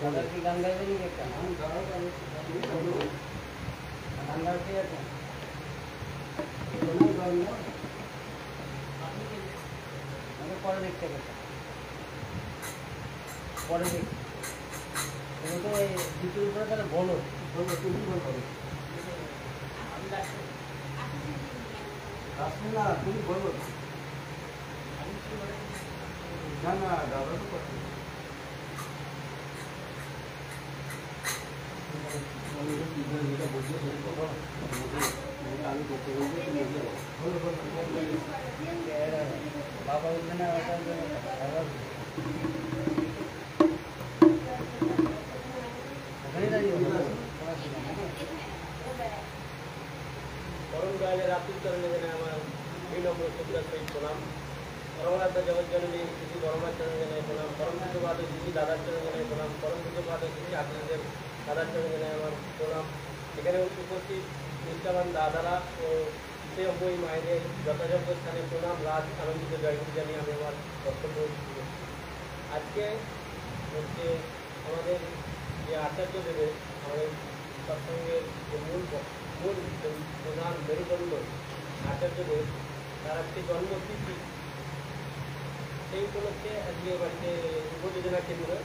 दादा की गान गाइबे নি একটা গান গাইতে আছে আমি পরে দেখতে পাবো পরে দেখ তুমি তো এই দ্বিতীয় উপরে তাহলে বলো তুমি বলো আমি আসলে না তুমি বলো না না দাদা তো করতে बाबा परम दयाले रात्रि चरण আমার এই নম্বর সত্যিকার সহিত প্রণাম পরমাত্মা জগৎ জননী শ্রী পরমাত্মার চরণ জানাই প্রণাম পরম পূজ্যপাদ শ্রী দাদার চরণ জানাই প্রণাম পরম পূজ্যপাদ শ্রী আপনাদের দাদার চরণ জানাই আমার প্রণাম এখানে উপস্থিত নিষ্ঠাবান দাদারা ও সে বই মায়েদের যথাযোগ্য স্থানে প্রণাম রাজ আনন্দিত জয়গুলি জানিয়ে আমি আমার বক্তব্য আজকে হচ্ছে আমাদের যে আচার্য দেবের আমাদের সৎসঙ্গের যে মূল প্রধান মেরুদণ্ড আচার্যদেব তার একটি জন্মতিথি সেই উপলক্ষে আজকে বাড়িতে উপযোজনা কেন্দ্রে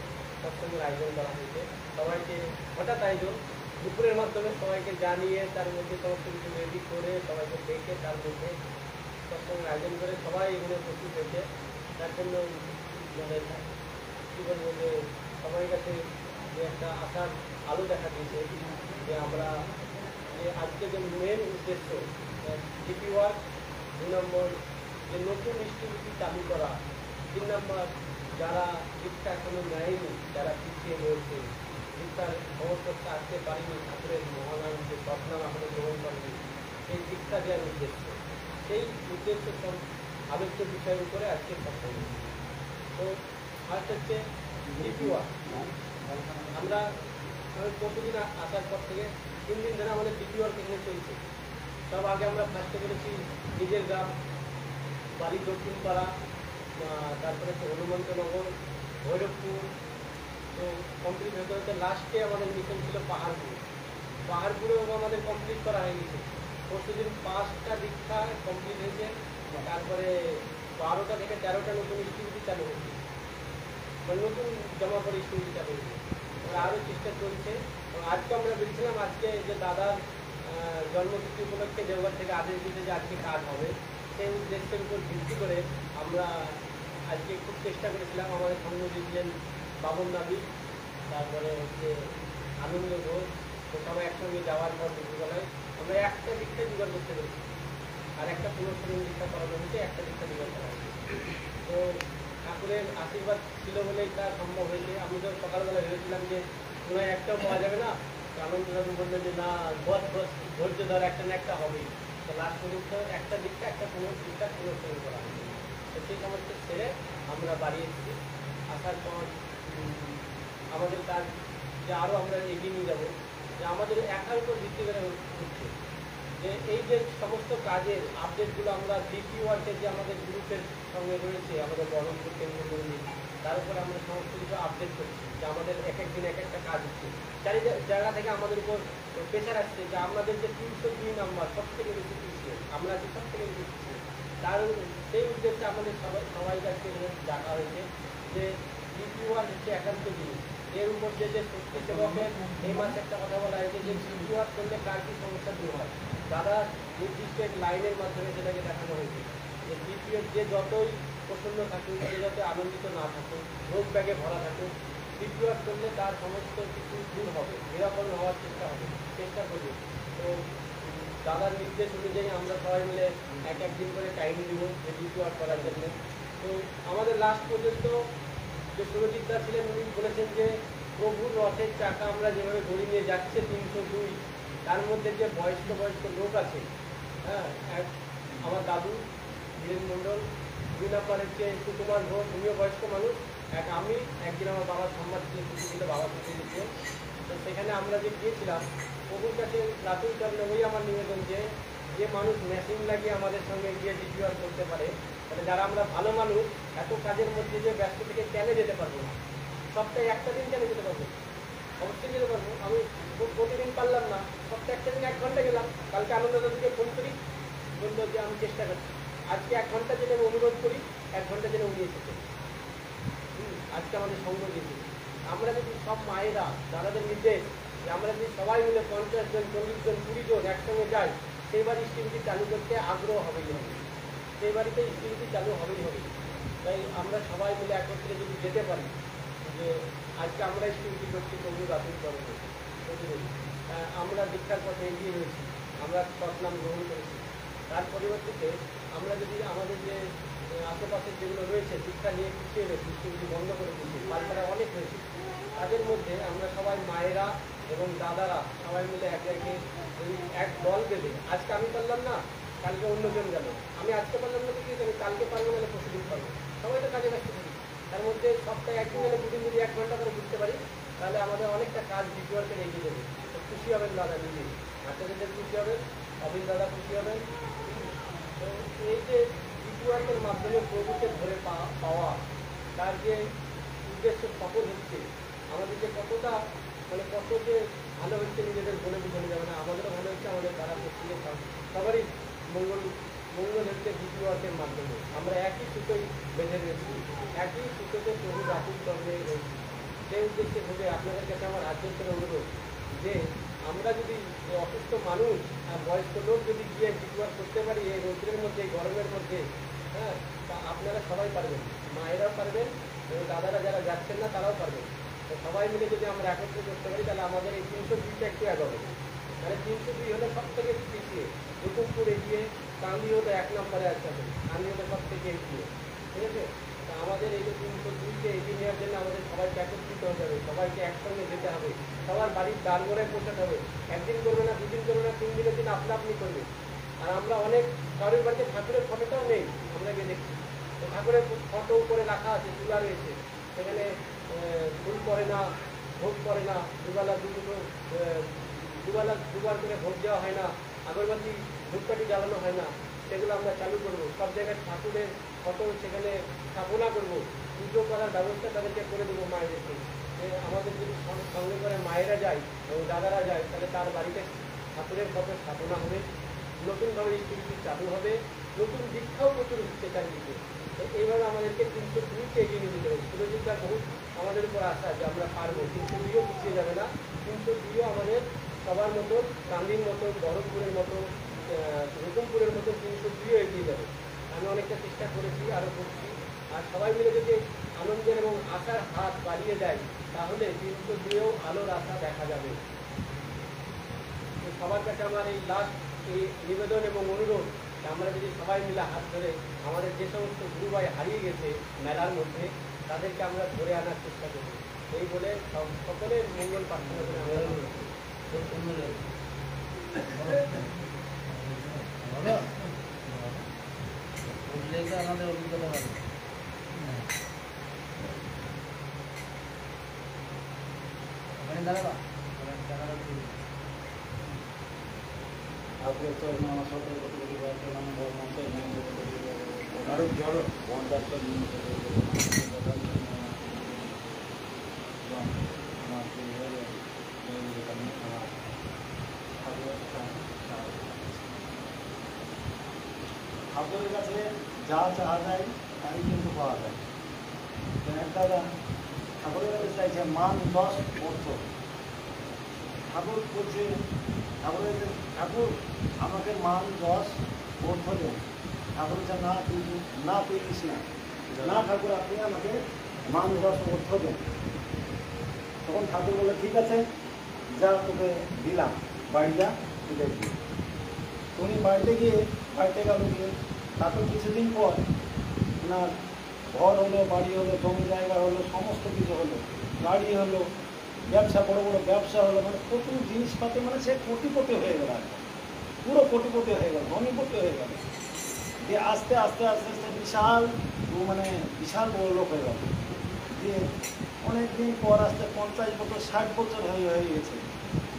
সৎসঙ্গের আয়োজন করা হয়েছে সবাইকে হঠাৎ আয়োজন দুপুরের মাধ্যমে সবাইকে জানিয়ে তার মধ্যে সমস্ত কিছু রেডি করে সবাইকে ডেকে তার মধ্যে সৎসঙ্গের আয়োজন করে সবাই এখানে উপস্থিত হয়েছে তার জন্য মানে কী বলবো যে সবার কাছে যে একটা আশার আলো দেখা দিয়েছে যে আমরা যে আজকে যে মেন উদ্দেশ্য জিপি ওয়ার্ক 2 নম্বর যে নতুন ইনস্টিটিউট চালু করা, 3 নম্বর যারা দীক্ষা এখনো নেয়নি, যারা পিছিয়ে রয়েছে, দীক্ষার খবরপত্র আসতে পারেনি, ঠাকুরের মহানাম যে সৎনাম এখনো গ্রহণ করেনি, সেই দীক্ষা দেওয়ার উদ্দেশ্য, সেই উদ্দেশ্য সব আলোচ্য বিষয়ের উপরে আজকে কথা বলব। তো ফার্স্ট হচ্ছে দ্বিতীয়, আমরা প্রতিদিন আসার পর থেকে 3 দিন ধরে আমাদের দ্বিতীয় এখানে চলছে। সব আগে আমরা ফার্স্টে করেছি নিজের গ্রাম, বাড়ি দক্ষিণপাড়া, তারপরে হচ্ছে হনুমন্তনগর, ভৈরবপুর। তো কমপ্লিট হতে হতে লাস্টে আমাদের মিশন ছিল পাহাড়পুর। পাহাড়পুরেও আমাদের কমপ্লিট করা হয়ে গেছে। পরশুদিন 5টা দীক্ষা কমপ্লিট হয়েছে, তারপরে 12টা থেকে 13টা নতুন ইনস্টিটিউট চালু হয়েছে, মানে নতুন জমা করে ইনস্টিটিউট চালু হয়েছে। আরও চেষ্টা চলছে। আজকে আমরা বলছিলাম আজকে যে দাদার জন্মতিথি উপলক্ষে দেওঘর থেকে আদেশ দিতে যে আজকে কাজ হবে, সেই উদ্দেশ্যের উপর ভিত্তি করে আমরা আজকে খুব চেষ্টা করেছিলাম। আমাদের সঙ্গে দিয়েছিলেন বাবন দাবি, তারপরে হচ্ছে আনন্দ ঘোষ। তো সবাই একসঙ্গে যাওয়ার পর দুপুরবেলায় আমরা একটা দীক্ষা জোগাড় করতে পেরেছি, আর একটা পুনঃস্মরণ দীক্ষা করানো হয়েছে, একটা দীক্ষা জোগাড় করা হয়েছে। তো ঠাকুরের আশীর্বাদ ছিল বলেই তা সম্ভব হয়েছে। আমি তো সকালবেলা ভেবেছিলাম যে মনে হয় একটাও পাওয়া যাবে না, তো আনন্দ দাদু বললেন যে না, বস বস ধৈর্য ধর, একটা না একটা হবেই। তো লাস্ট পর্যন্ত একটা দীক্ষা একটা পুনঃস্মরণ করা হয়েছে। তো সেই সমস্ত ছেড়ে আমরা বাড়ি এসেছি। আসার পর আমাদের কাজ যে আরও আমরা এগিয়ে নিয়ে যাবো, যে আমাদের একার উপর ভিত্তি করে হচ্ছে যে এই যে সমস্ত কাজের আপডেটগুলো আমরা ডিপি ওয়ার্কের যে আমাদের গ্রুপের সঙ্গে রয়েছে, আমাদের বহরমপুর কেন্দ্র মন্দির, তার উপরে আমরা সমস্ত কিছু আপডেট করছি যে আমাদের এক এক দিন এক একটা কাজ হচ্ছে। চারি জায়গা থেকে আমাদের উপর প্রেশার আসছে যে আমাদের যে 302 নাম্বার সব থেকে বেশি পিছিয়ে, আমরা যে সব থেকে বেশি পিছিয়ে, তার সেই উদ্দেশ্যে আমাদের সবাই কাছে ডাকা হয়েছে যে ডিপি ওয়ার্ক হচ্ছে একান্ত জিনিস। এর উপর যে সত্যি সেবকের এই মাসে একটা কথা বলা হয়েছে যে ডিপি ওয়ার্ক করলে কার কি সমস্যা দূর হয়। দাদা নির্দিষ্ট এক লাইনের মাধ্যমে সেটাকে দেখানো হয়েছে যে দ্বিতীয় যে যতই প্রসন্ন থাকুক, যে যত আনন্দিত না থাকুক, রোগ ব্যাগে ভরা থাকুক, দ্বিতীয় করলে তার সমস্ত কিছু দূর হবে, নিরাপদ হওয়ার চেষ্টা করবে। তো দাদার নির্দেশ অনুযায়ী আমরা সবাই মিলে এক একদিন করে টাইম দিব যে দ্বিতীয় করার জন্য। তো আমাদের লাস্ট পর্যন্ত যে সুরজিৎ দা ছিলেন উনি বলেছেন যে প্রভুর রথের চাকা আমরা যেভাবে ঘুরে নিয়ে যাচ্ছে 302, তার মধ্যে যে বয়স্ক লোক আছে, হ্যাঁ, এক আমার দাদু ধীরেন মণ্ডল, 2 নম্বর হচ্ছে সুকুমার ঘোষ, উনিও বয়স্ক মানুষ, এক আমি, একদিন আমার বাবার সম্মান ছিল, বাবা ছুটি দিচ্ছে। তো সেখানে আমরা যে গিয়েছিলাম, প্রভুর কাছে রাতুল চন্দ্র ওই আমার নিবেদন যে মানুষ মেশিন লাগিয়ে আমাদের সঙ্গে গিয়ে ডিপিআর করতে পারে, তাহলে যারা আমরা ভালো মানুষ এত কাজের মধ্যে যে ব্যস্ত থেকে কেন যেতে পারবো না, সপ্তাহে একটা দিন কেন যেতে পারবো, অবশ্যই যেতে পারবো। আমি প্রতিদিন পারলাম না, সপ্তাহে একটা দিন 1 ঘন্টা গেলাম। কালকে আনন্দ দাদুকে ফোন করি, বললো যে আমি চেষ্টা করছি, আজকে 1 ঘন্টা জেনে আমি অনুরোধ করি, 1 ঘন্টা জেনে উনি এসেছে। আজকে আমাদের সঙ্গ দিয়েছে। আমরা যদি সব মায়েরা দাদাদের নির্দেশ যে আমরা যদি সবাই মিলে 50 জন 40 জন 20 জন একসঙ্গে যাই, সেই বাড়ি স্টিমটি চালু করতে আগ্রহ হবেই হবে, সেই বাড়িতে স্টিমটি চালু হবেই হবে। তাই আমরা সবাই মিলে একত্রে যদি যেতে পারি যে আজকে আমরা স্টিমটি করছি, তবু রাতুল করবো, আমরা দীক্ষার পথে এগিয়ে রয়েছি, আমরা সৎনাম গ্রহণ করেছি। তার পরিবর্তে আমরা যদি আমাদের যে আশেপাশের যেগুলো রয়েছে দীক্ষা নিয়ে পিছিয়ে রয়েছে, স্কুলটি বন্ধ করে দিয়েছে, বাচ্চারা অনেক রয়েছে, তাদের মধ্যে আমরা সবাই মায়েরা এবং দাদারা সবাই মিলে একে একে এক দল বেঁধে, আজকে আমি পারলাম না কালকে অন্যজন গেল, আমি আজকে পারলাম না কি আমি কালকে পারবো, গেলে প্রতিদিন পারবো, সবাই তো কাজে ব্যস্ত থাকি। তার মধ্যে সপ্তাহে একদিন গেলে দুদিন যদি 1 ঘন্টা করে বুঝতে পারি, তাহলে আমাদের অনেকটা কাজ ভিজুয়ালকে এগিয়ে দেবে। তো খুশি হবেন দাদা নিজে, বাচ্চাদের খুশি হবেন, অবিন দাদা খুশি হবেন। তো এই যে ভিজুয়ালের মাধ্যমে প্রভুকে ধরে পাওয়া, তার যে উদ্দেশ্য সফল হচ্ছে, আমাদের যে কতটা মানে কত যে ভালো হচ্ছে নিজেদের বলে বোঝানো যাবে না, আমাদেরও ভালো হচ্ছে, আমাদের তারা পশ্চিমে সবারই মঙ্গল হচ্ছে ভিজুয়ালের মাধ্যমে। আমরা একই সুতোই বেঁধে রয়েছি, একই সুতোতে প্রভু রাতুল চন্দ্রে রয়েছি। সেই উদ্দেশ্যে ভেবে আপনাদের কাছে আমার রাজ্যের অনুরোধ যে আমরা যদি অসুস্থ মানুষ আর বয়স্ক লোক যদি গিয়ে ভিজুয়াল করতে পারি এই রৌদ্রের মধ্যে, এই গরমের মধ্যে, হ্যাঁ, তা আপনারা সবাই পারবেন, মায়েরাও পারবেন এবং দাদারা যারা যাচ্ছেন না তারাও পারবেন। তো সবাই মিলে যদি আমরা একত্রে করতে পারি, তাহলে আমাদের এই 302টা একটু আগাবে। মানে 302 হলে সব থেকে পিছিয়ে, নতুন বিষ্ণুপুর এগিয়ে, কান্দি হলো 1 নম্বরে আছে, কান্দি হলো সব থেকে এগিয়ে, ঠিক আছে। তা আমাদের এই যে 302-কে এগিয়ে নেওয়ার জন্য আমাদের সবাইকে একত্রিত হতে হবে, সবাইকে একসঙ্গে যেতে হবে, সবার বাড়ির ডালগড়ায় পৌঁছাতে হবে। একদিন করবে না, 2 দিন করবে না, 3 দিনের দিন আপনা আপনি করবে। আর আমরা অনেক কারোর বাড়িতে ঠাকুরের ফটোটাও নেই, আমরা গিয়ে দেখছি তো ঠাকুরের ফটো উপরে রাখা আছে, চূড়া রয়েছে, সেখানে ফুল পড়ে না, ভোগ পড়ে না, দুবেলা দুবার করে ভোগ দেওয়া হয় না, আগরবাতি ধূপকাঠি জ্বালানো হয় না, সেগুলো আমরা চালু করবো। সব জায়গায় ঠাকুরের ফটো সেখানে স্থাপনা করবো, পুজো করার ব্যবস্থা তাদেরকে করে দেবো মায়েদেরকে। আমাদের যদি সঙ্গে করে মায়েরা যায় এবং দাদারা যায়, তাহলে তার বাড়িতে ঠাকুরের ফটো স্থাপনা হবে, নতুনভাবে স্কুলটি চালু হবে, নতুন দীক্ষাও প্রচুর হচ্ছে চারিদিকে। তো এইভাবে আমাদেরকে 302-কে এগিয়ে নিয়ে যেতে হবে। সুরজিৎদার বহুত আমাদের উপর আশা যে আমরা পারবো, 302-ও পিছিয়ে যাবে না। 302-ও আমাদের সবার মতন, কান্দির মতন, বহরমপুরের মতন, রুকুমপুরের মতন 302-ও এগিয়ে যাবে। আমি অনেকটা চেষ্টা করেছি, আরও করছি। আর সবাই মিলে যদি আনন্দের এবং আশার হাত বাড়িয়ে দেয়, তাহলে 302-এও আলোর আশা দেখা যাবে। সবার কাছে আমার এই লাস্ট এই নিবেদন এবং অনুরোধ, আমরা যদি সবাই মিলে হাত ধরে আমাদের যে সমস্ত গুরু ভাই হারিয়ে গেছে মেলার মধ্যে, তাদেরকে আমরা ধরে আনার চেষ্টা করি। এই বলে সকলের মঙ্গল প্রার্থনা করে আমরা আমাদের অভিজ্ঞতা হবে। দাঁড়াবা आपके तो मामा सब को तो बात करना बहुत मानते हैं और जरूर वन दैट पर ঠাকুরের কাছে যা চাওয়া যায় তাই কিন্তু পাওয়া যায়। একটা ঠাকুরের কাছে চাইছে মান 10 অর্থ। ঠাকুর বলছে ঠাকুর আমাকে মান 10 অর্থ দেন। ঠাকুর বলছে না তুই দিস না, ঠাকুর আপনি আমাকে মান 10 অর্থ দেন। তখন ঠাকুর বলে ঠিক আছে, যা তোকে দিলাম, বাড়ি যা, তুলে দিয়ে। উনি বাড়িতে গেল গিয়ে তারপর কিছুদিন পর না ঘর হলো, বাড়ি হলো, জমি জায়গা হলো, সমস্ত কিছু হলো, গাড়ি হলো, ব্যবসা, বড় বড় ব্যবসা হলো, মানে প্রচুর জিনিসপাতি, মানে সে কোটিপতি হয়ে গেল, পুরো কোটিপতি হয়ে গেল, ধনীপতি হয়ে গেল। দিয়ে আস্তে আস্তে আস্তে আস্তে বিশাল বড় লোক হয়ে গেল। দিয়ে অনেকদিন পর আস্তে 50 বছর 60 বছর হয়ে গেছে।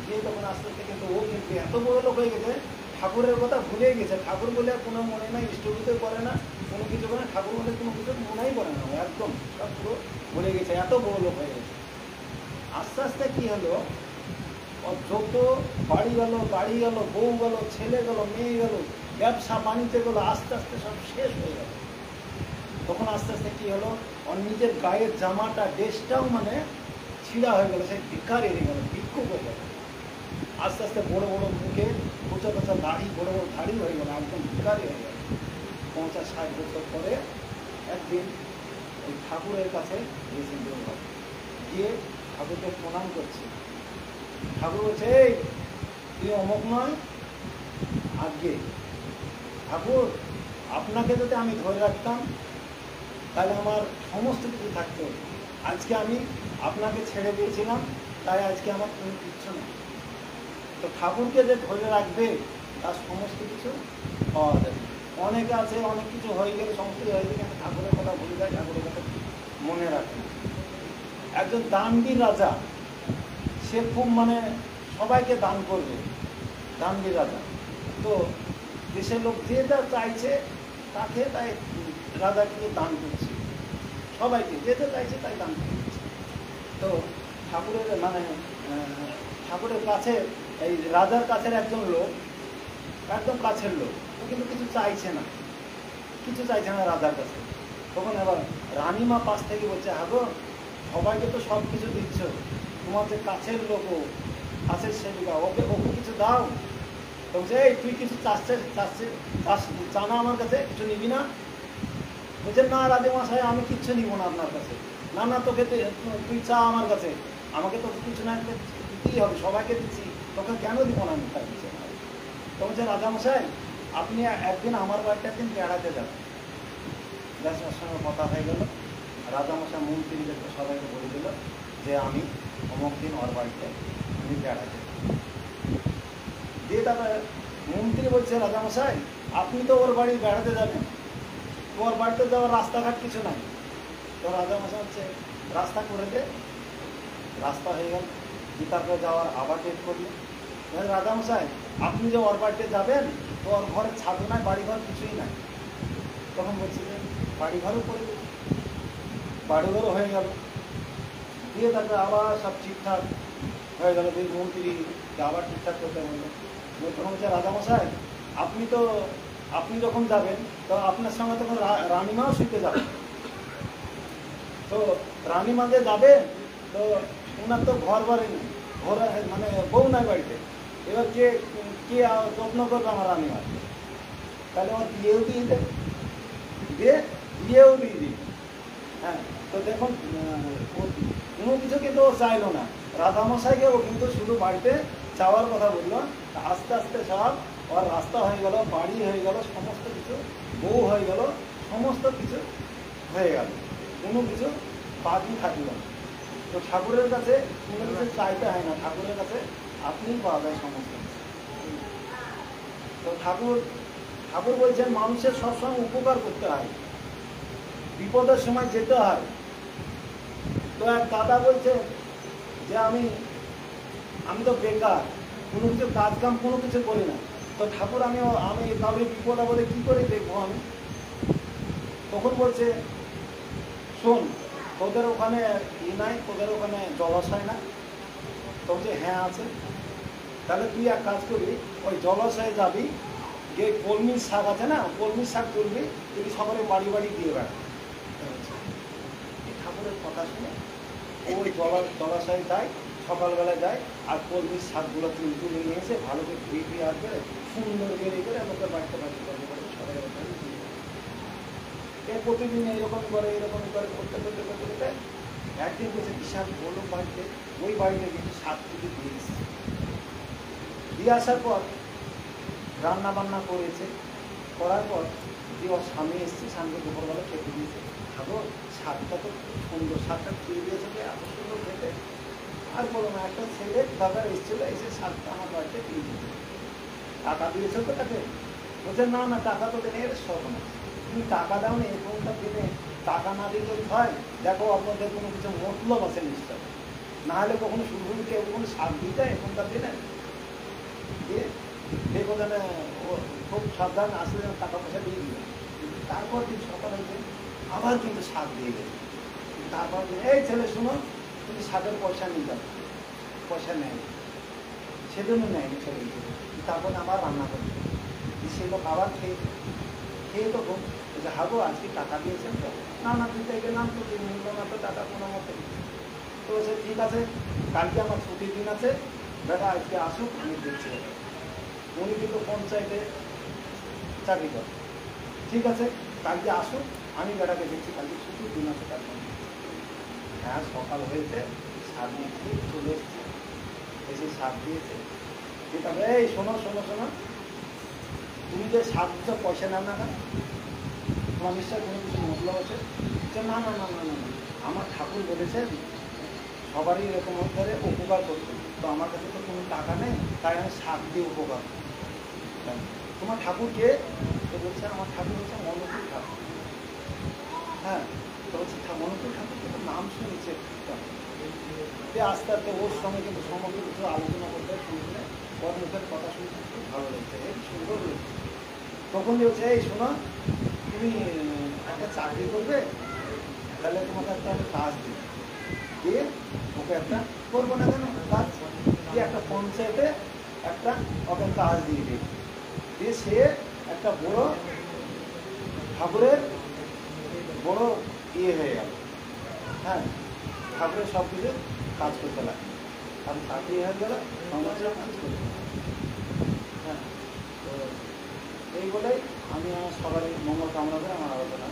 দিয়ে তখন আস্তে আস্তে কিন্তু ও কিন্তু এত বড় লোক হয়ে গেছে, ঠাকুরের কথা ভুলেই গেছে। ঠাকুর বলে কোনো মনে নাই, ইষ্টভূতে করে না, কোনো কিছু করে না, ঠাকুর বলে কোনো কিছু মনেই করে না, একদম সব পুরো ভুলে গেছে, এত বড় লোক হয়ে গেছে। আস্তে আস্তে কী হলো, যত বাড়ি গেল, গাড়ি গেল, বউ গেল, ছেলে গেল, মেয়ে গেল, ব্যবসা বাণিজ্য গেলো, আস্তে আস্তে সব শেষ হয়ে গেল। তখন আস্তে আস্তে কী হলো, ওর নিজের গায়ের জামাটা, ড্রেসটাও মানে ছিঁড়া হয়ে গেল, সে ভিক্ষার এড়ে গেল, ভিক্ষুক হয়ে গেল। আস্তে আস্তে বড় বড় মুখে কোচা কোচা দাড়ি, বড় বড় দাড়ি হয়ে গেল, একদম ভিক্ষারি হয়ে গেল। 50-60 বছর পরে একদিন ওই ঠাকুরের কাছে গিয়েছেন দেওঘর, গিয়ে ঠাকুরকে প্রণাম করছে। ঠাকুর বলছে, এই তুই অমুক নয়, আগে ঠাকুর আপনাকে যদি আমি ধরে রাখতাম তাহলে আমার সমস্ত কিছু থাকতো। আজকে আমি আপনাকে ছেড়ে দিয়েছিলাম, তাই আজকে আমার কোনো কিচ্ছু নেই। তো ঠাকুরকে যে ধরে রাখবে তার সমস্ত কিছু পাওয়া যাবে। অনেকে আছে অনেক কিছু হয়ে গেলে, সমস্ত হয়ে গেলে, কিন্তু ঠাকুরের কথা ভুলে যায়, ঠাকুরের কথা মনে রাখে। একজন দানবীর রাজা, সে খুব মানে সবাইকে দান করবে, দানবীর রাজা। তো দেশের লোক যে যা চাইছে তাকে তাই রাজা কিন্তু দান করছে, সবাইকে যে যা চাইছে তাই দান করছে। তো ঠাকুরের ঠাকুরের কাছে, এই রাজার কাছের একজন লোক, একদম কাছের লোক, ও কিন্তু কিছু চাইছে না রাজার কাছে। তখন এবার রানীমা পাশ থেকে বলছে, হাগো সবাইকে তো সব কিছু দিচ্ছ, তোমার যে কাছের লোক, কাছের সেবিকা, ওকে কিছু দাও। তো বলছে, এই তুই কিছু চানা আমার কাছে, কিছু নিবি না? বলছে, না রাজামশাই, আমি কিচ্ছু নিব না আপনার কাছে। না তোকে তুই চা আমার কাছে, আমাকে তো কিছু না দিতেই হবে, সবাইকে দিচ্ছি, তোকে কেন দিব না আমি? তাই বলছে। তো বলছে, রাজামশাই আপনি একদিন আমার বাড়িতে একদিন বেড়াতে যাবেন, যার সঙ্গে কথা হয়ে গেল, রাজামশাই মন্ত্রীদেরকে সবাইকে বলে দিল যে আমি অমুক দিন ওর বাড়িতে আমি বেড়াতে। দিয়ে তারপরে মন্ত্রী বলছে রাজামশাই আপনি তো ওর বাড়ি বেড়াতে যাবেন, তো ওর বাড়িতে যাওয়ার রাস্তাঘাট কিছু নাই। তো রাজামশাই হচ্ছে রাস্তা করে দে, রাস্তা হয়ে গেল। দিয়ে তারপরে যাওয়ার আবার ডেট করলেন। রাজামশাই আপনি যে ওর বাড়িতে যাবেন তো ওর ঘরের ছাদও নাই, বাড়িঘর কিছুই নাই। তখন বলছি যে বাড়িঘরও করে দেবে, বাড়িঘরও হয়ে গেল। দিয়ে তারপরে আবার সব ঠিকঠাক হয়ে গেল। দিয়ে মন্ত্রীকে আবার ঠিকঠাক করতে বললো। তখন হচ্ছে রাজামশাই আপনি যখন যাবেন তো আপনার সঙ্গে তখন রানীমাও শুতে যাবে। তো রানীমা যে যাবে তো ওনার তো ঘর বাড়ি নেই, ঘর মানে বউ নাই বাড়িতে। এবার কে যত্ন করবে আমার রানীমা? তাহলে আমার বিয়েও দিয়ে দেবে, বিয়েও দিয়ে দিই। হ্যাঁ, তো দেখুন কোনো কিছু কিন্তু ও চাইলো না। রাজামশাইকে ও কিন্তু শুধু বাড়িতে যাওয়ার কথা বললো। আস্তে আস্তে সব ওর রাস্তা হয়ে গেল, বাড়ি হয়ে গেল, সমস্ত কিছু বউ হয়ে গেল, সমস্ত কিছু হয়ে গেল, কোনো কিছু বাকি থাকলো না। তো ঠাকুরের কাছে কোনো কিছু চাইতে হয় না, ঠাকুরের কাছে আপনিই পাওয়া যায় সমস্ত কিছু। তো ঠাকুর বলছেন মানুষের সবসময় উপকার করতে হয়, বিপদের সময় যেতে হয়। তো এক দাদা বলছে যে আমি তো বেকার, কোনো কিছু কাজ কাম কোনো কিছু করি না। তো ঠাকুর আমি কাউকে বিপদ আপদে কী করে দেখবো আমি? তখন বলছে শোন, তোদের ওখানে নাই, তোদের ওখানে জলাশয় না? তো বলছে হ্যাঁ আছে। তাহলে তুই এক কাজ করবি, ওই জলাশয়ে যাবি, গিয়ে কলমির শাক আছে না, কলমির শাক তুলবি, তুই সকালে বাড়ি বাড়ি দিয়ে বেড়াবি। ঠাকুরের কথা শুনে ওই জলাশয়ে যায়, সকালবেলায় যায়, আর কলমির শাকগুলো তুলে নিয়ে এসে ভালো করে ধুয়ে আর করে সুন্দর বেরিয়ে করে লোকের বাড়িতে সবাই প্রতিদিন এইরকম করে করতে করতে একদিন বলছে বিশাল বড় বাড়িতে, ওই বাড়িতে কিছু শাক তুলে দিয়ে এসেছে। দিয়ে আসার পর রান্না বান্না করেছে, করার পর যে ওর স্বামী এসছে, স্বামীকে দুপুরবেলা খেতে দিয়েছে। খাবো, শাকটা তো খুব সুন্দর, শাকটা খেয়ে দিয়েছে, এত সুন্দর খেতে। আর বলো না, একটা ছেলে দাদা এসেছিল, এসে শাকটা আমার বাড়িতে দিয়ে দিয়েছে। টাকা দিয়েছে তো তাকে? বলছে না টাকা তো দেনে, এর সব না, তুমি টাকা দাও না, এখনকার দিনে টাকা না দিলে হয়। দেখো আপনাদের কোনো কিছু মতলব আছে নিশ্চয়, না হলে কখনো শুরু কেউ কখনো শাক দিতে এখনকার দিনে। দিয়ে দেখো যেন ও খুব সাবধান আসলে যেন টাকা পয়সা দিয়ে দিবে। তারপর দিন সকাল হয়েছে আবার কিন্তু শাক দিয়ে গেছে। তারপর এই ছেলে শোনো, তুমি শাকের পয়সা নিয়ে যাবে, পয়সা নেয়, সেজন্য নেয়নি ছেলে। তারপর আবার রান্না করবে, সে লোক আবার খেয়ে তো খুব যে হাগো আজকে টাকা দিয়েছেন তো? না দিতে গেলাম তো নিল না তো টাকা কোনো মতে। তো সে ঠিক আছে, কালকে আমার ছুটির দিন আছে, বেটা আজকে আসুক, আমি দেখছি। উনি কিন্তু পঞ্চায়েতে চাকরি করে, ঠিক আছে কালকে আসুক, আমি বেটাকে দেখছি, কালকে ছুটির দিন আছে। তার হ্যাঁ, সকাল হয়েছে, সার দিয়েছি, চলে এসেছি, এসে সার দিয়েছে। ঠিক আছে, এই শোনো, তুমি যে সার দিচ্ছ পয়সা নেন না কেন? তোমার নিশ্চয় কোনো কিছু মতলব আছে? না আমার ঠাকুর বলেছেন সবারই এরকম ধরে উপকার করতে, তো আমার কাছে তো কোনো টাকা নেই, তাই আমি শাক দিয়ে উপকার করি। তোমার ঠাকুর কে? তো বলছে আমার ঠাকুর হচ্ছে অনুকূল ঠাকুর। হ্যাঁ, তো বলছে অনুকূল ঠাকুর কিন্তু নাম শুনেছে। আস্তে আস্তে ওর সঙ্গে কিন্তু সমগ্র কিছু আলোচনা করতে শুনলে, ওর মুখের কথা শুনতে খুব ভালো লাগছে, এই সুন্দর লাগছে। তখন বলছে এই শোনো, তুমি একটা চাকরি করবে, তাহলে তোমাকে একটা আমি কাজ দিই, দিয়ে ওকে একটা করবো না কেন কাজ, দিয়ে একটা পঞ্চায়েতে একটা ওকে কাজ দিয়ে দিই, দিয়ে সে একটা বড় ঠাকুরের বড় হয়ে গেল। হ্যাঁ, ঠাকুরের সব কিছু কাজ করতে লাগে, আর চাকরি হয়ে গেল, সমাজের কাজ করতে। হ্যাঁ, তো এই বলেই আমি আমার সবারই মঙ্গল কামনা করে আমার আলোচনা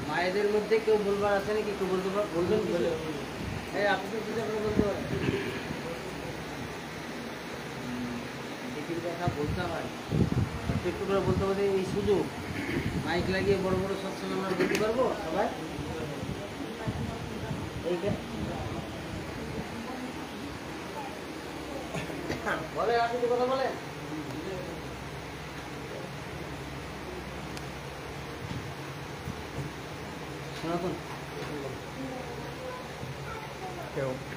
মায়েদের মধ্যে কেউ বলবার আছে নাকি? কেউ বলবেন? হ্যাঁ, আপনি বলতে পারেন। কথা বলতে হয়, একটু একটু করে বলতে বলতে এই সুযোগ মাইক লাগিয়ে বড় বড় সৎসঙ্গ আমরা বলতে পারবো সবাই। এইটা বলে আপনি কথা বলেন। সনাতন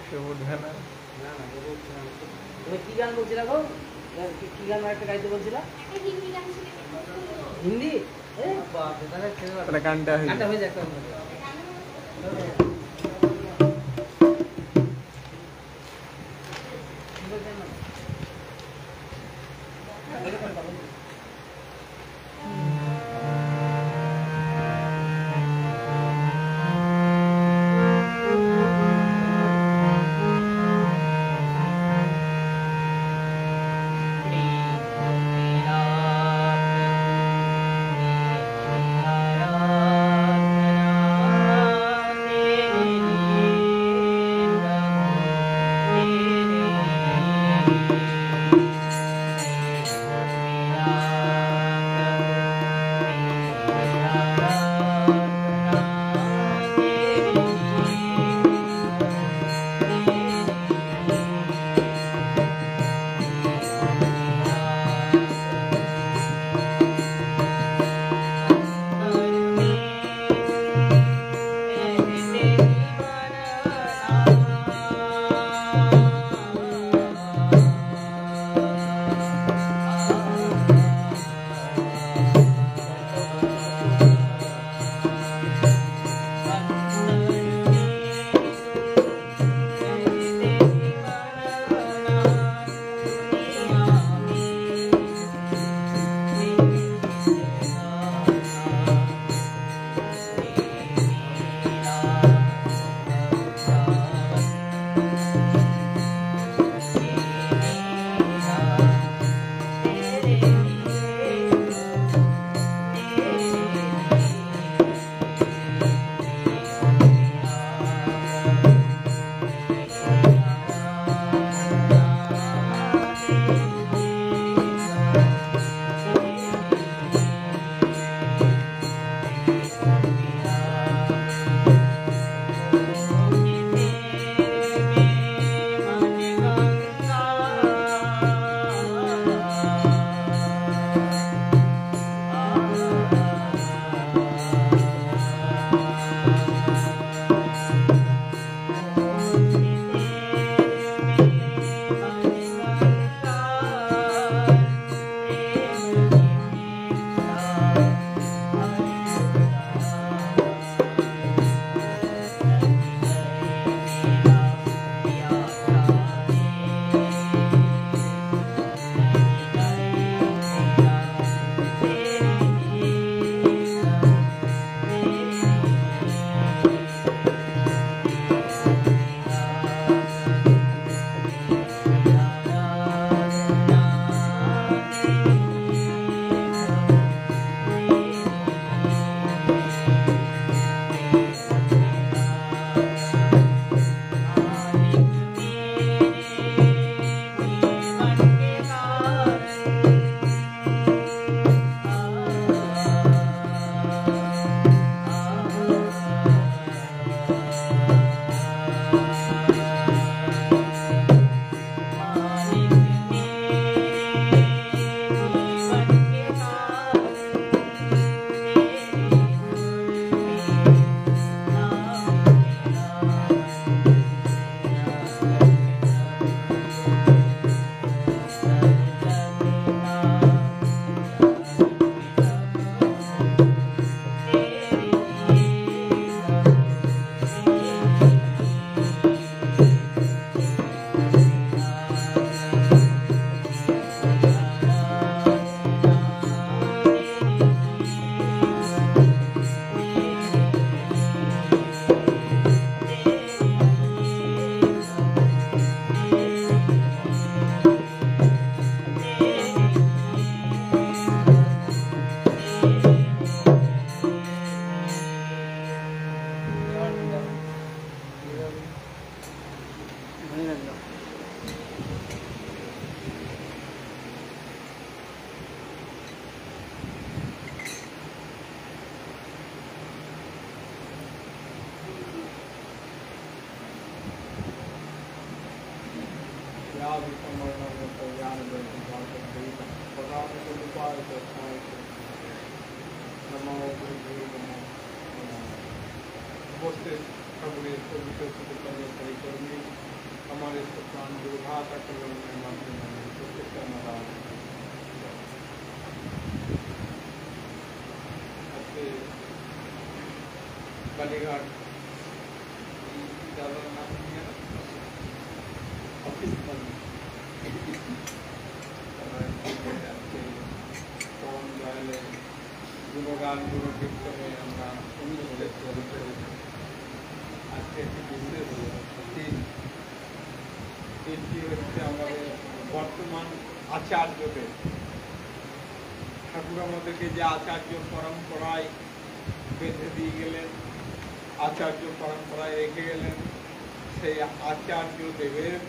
কেউ উঠবে না। না না তুমি কি গান বলছিলা গো? কি গান একটা গাইতে বলছিলা? হিন্দি? এ বাপরে, তাহলে তাহলে গানটা হয়ে গানটা যাবে। হয়ে যাক। Thank you. বিশেষ ঠাকুরের পবিত্র পরিকর্মী আমার প্রাণ দুর্ঘাত আক্রমণের মাধ্যমে প্রত্যেকটা মারা আজকে বালিঘাট দাদার নাম নিয়ে অফিস পবন দয়ালে গুণগান গুণকীর্তনে আমরা অনুষ্ঠিত করেছি। আজকে একটি বিশেষ দিনটি হচ্ছে আমাদের বর্তমান আচার্যদের ঠাকুর আমাদেরকে যে আচার্য পরম্পরায় বেঁধে দিয়ে গেলেন, আচার্য পরম্পরায় রেখে গেলেন, সেই আচার্য দেবের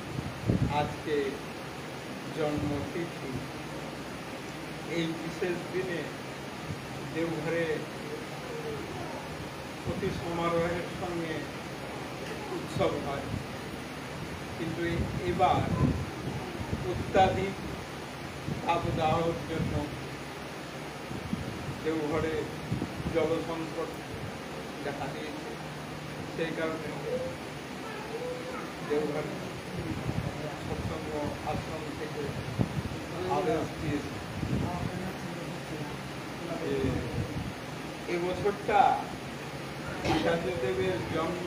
আজকে জন্মতিথি। এই বিশেষ দিনে দেওঘরে প্রতি সমারোহের সঙ্গে উৎসব হয়, কিন্তু এবার অত্যাধিক তাপদাহর জন্য দেওঘরে জল সংকট দেখা দিয়েছে। সেই কারণে দেওঘর সৎসঙ্গ আশ্রম থেকে আদেশ দিয়েছে এবছরটা আচার্যদেবের জন্ম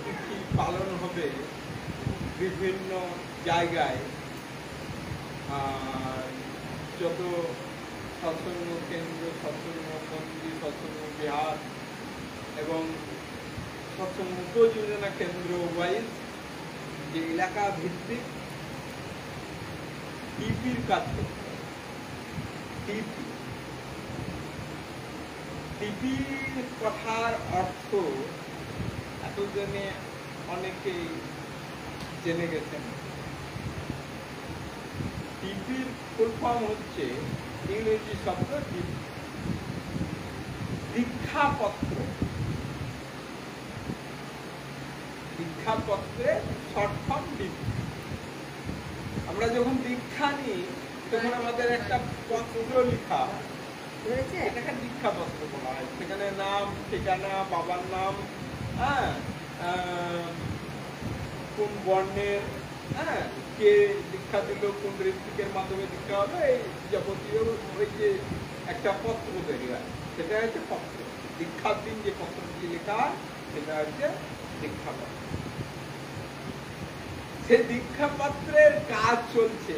তিথি পালন হবে বিভিন্ন জায়গায়। যত সৎসঙ্গ কেন্দ্র, সৎসঙ্গ মন্দির, সৎসঙ্গ বিহার এবং সৎসঙ্গ উপযোজনা কেন্দ্র ওয়াইজ যে এলাকা ভিত্তিক টিপির কাজ করতে হবে। টিপির কথার অর্থ এতদিনে অনেকেই জেনে গেছেন। টিপির ফুল ফর্ম হচ্ছে ইংরেজি শব্দ টিপি, দীক্ষাপত্র। দীক্ষাপত্রে শর্ট ফর্ম টিপি। আমরা যখন দীক্ষা নিই তখন আমাদের একটা পত্র লিখা হয়, এটাকে দীক্ষাপত্র বলা হয়। সেখানে নাম, ঠিকানা, বাবার নাম, কোন বর্ণের, কে দীক্ষা দিল, কোন ঋত্বিকের মাধ্যমে দীক্ষা হবে, এই যাবতীয় ওই যে একটা পত্র তৈরি হয়, সেটা হচ্ছে পত্র। দীক্ষার দিন যে পত্রটি লেখা হয় সেটা হচ্ছে দীক্ষাপত্র। সেই দীক্ষাপত্রের কাজ চলছে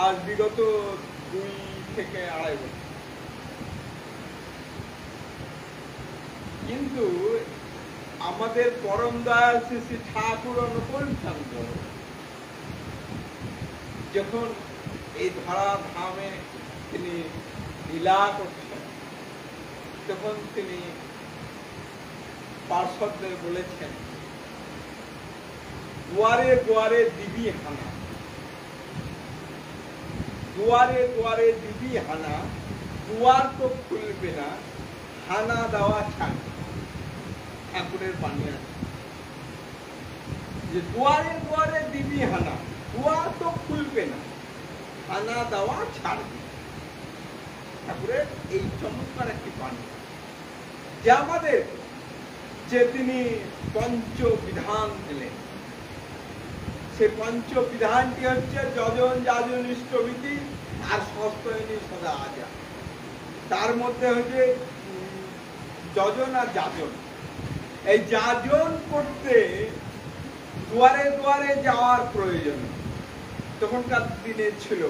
আজ বিগত 2 থেকে 2.5 বছর। কিন্তু আমাদের পরম দয়াল শ্রী শ্রী ঠাকুর অনুকূল চন্দ্র যখন এই ধরা ধামে তিনি লীলা করছেন, তখন তিনি পার্শ্বদের বলেছেন, দুয়ারে দুয়ারে দিবি হানা, দুয়ারে দুয়ারে দিবি হানা, দুয়ার তো খুলবে না, হানা দেওয়া ছাড়। ঠাকুরের বাণী আছে যে দুয়ারে দুয়ারে দিবি হানা, দুয়ার তো খুলবে না, হানা দেওয়া ছাড়বে। ঠাকুরের এই চমৎকার একটি বাণী যে আমাদের যে তিনি পঞ্চবিধান দিলেন, সে পঞ্চবিধানটি হচ্ছে যজন যাজন ইষ্টবিধি আর সস্তয়নী সদা আজা। তার মধ্যে হচ্ছে যজন আর যাজন। এই যাজন করতে দুয়ারে দুয়ারে যাওয়ার প্রয়োজন তখনকার দিনে ছিল।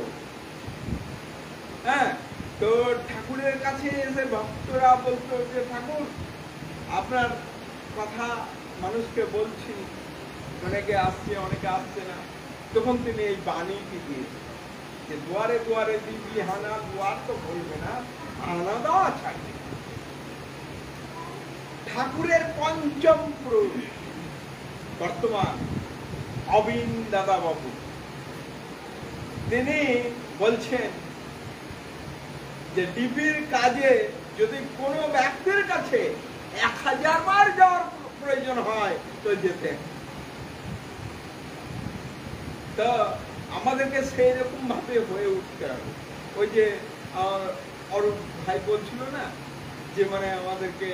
তো ঠাকুরের কাছে এসে ভক্তরা বলতো যে ঠাকুর আপনার কথা মানুষকে বলছি, অনেকে আসছে অনেকে আসছে না। তখন তিনি এই বাণীটি দিয়েছেন যে দুয়ারে দুয়ারে দিবি হানা, দুয়ার তো বলবে না, হানা দেওয়া ছাড়বে। ঠাকুরের পঞ্চম পুরুষ বর্তমান অবিন দাদা বাবু, তিনি বলছেন যে ডিবির কাজে যদি কোনো ব্যক্তির কাছে 1000 বার যাওয়ার প্রয়োজন হয় তো যেতে। তো আমাদেরকে সেই রকম ভাবে হয়ে উঠতে হবে। ওই যে অরূপ ভাই বলছিল না যে মানে আমাদেরকে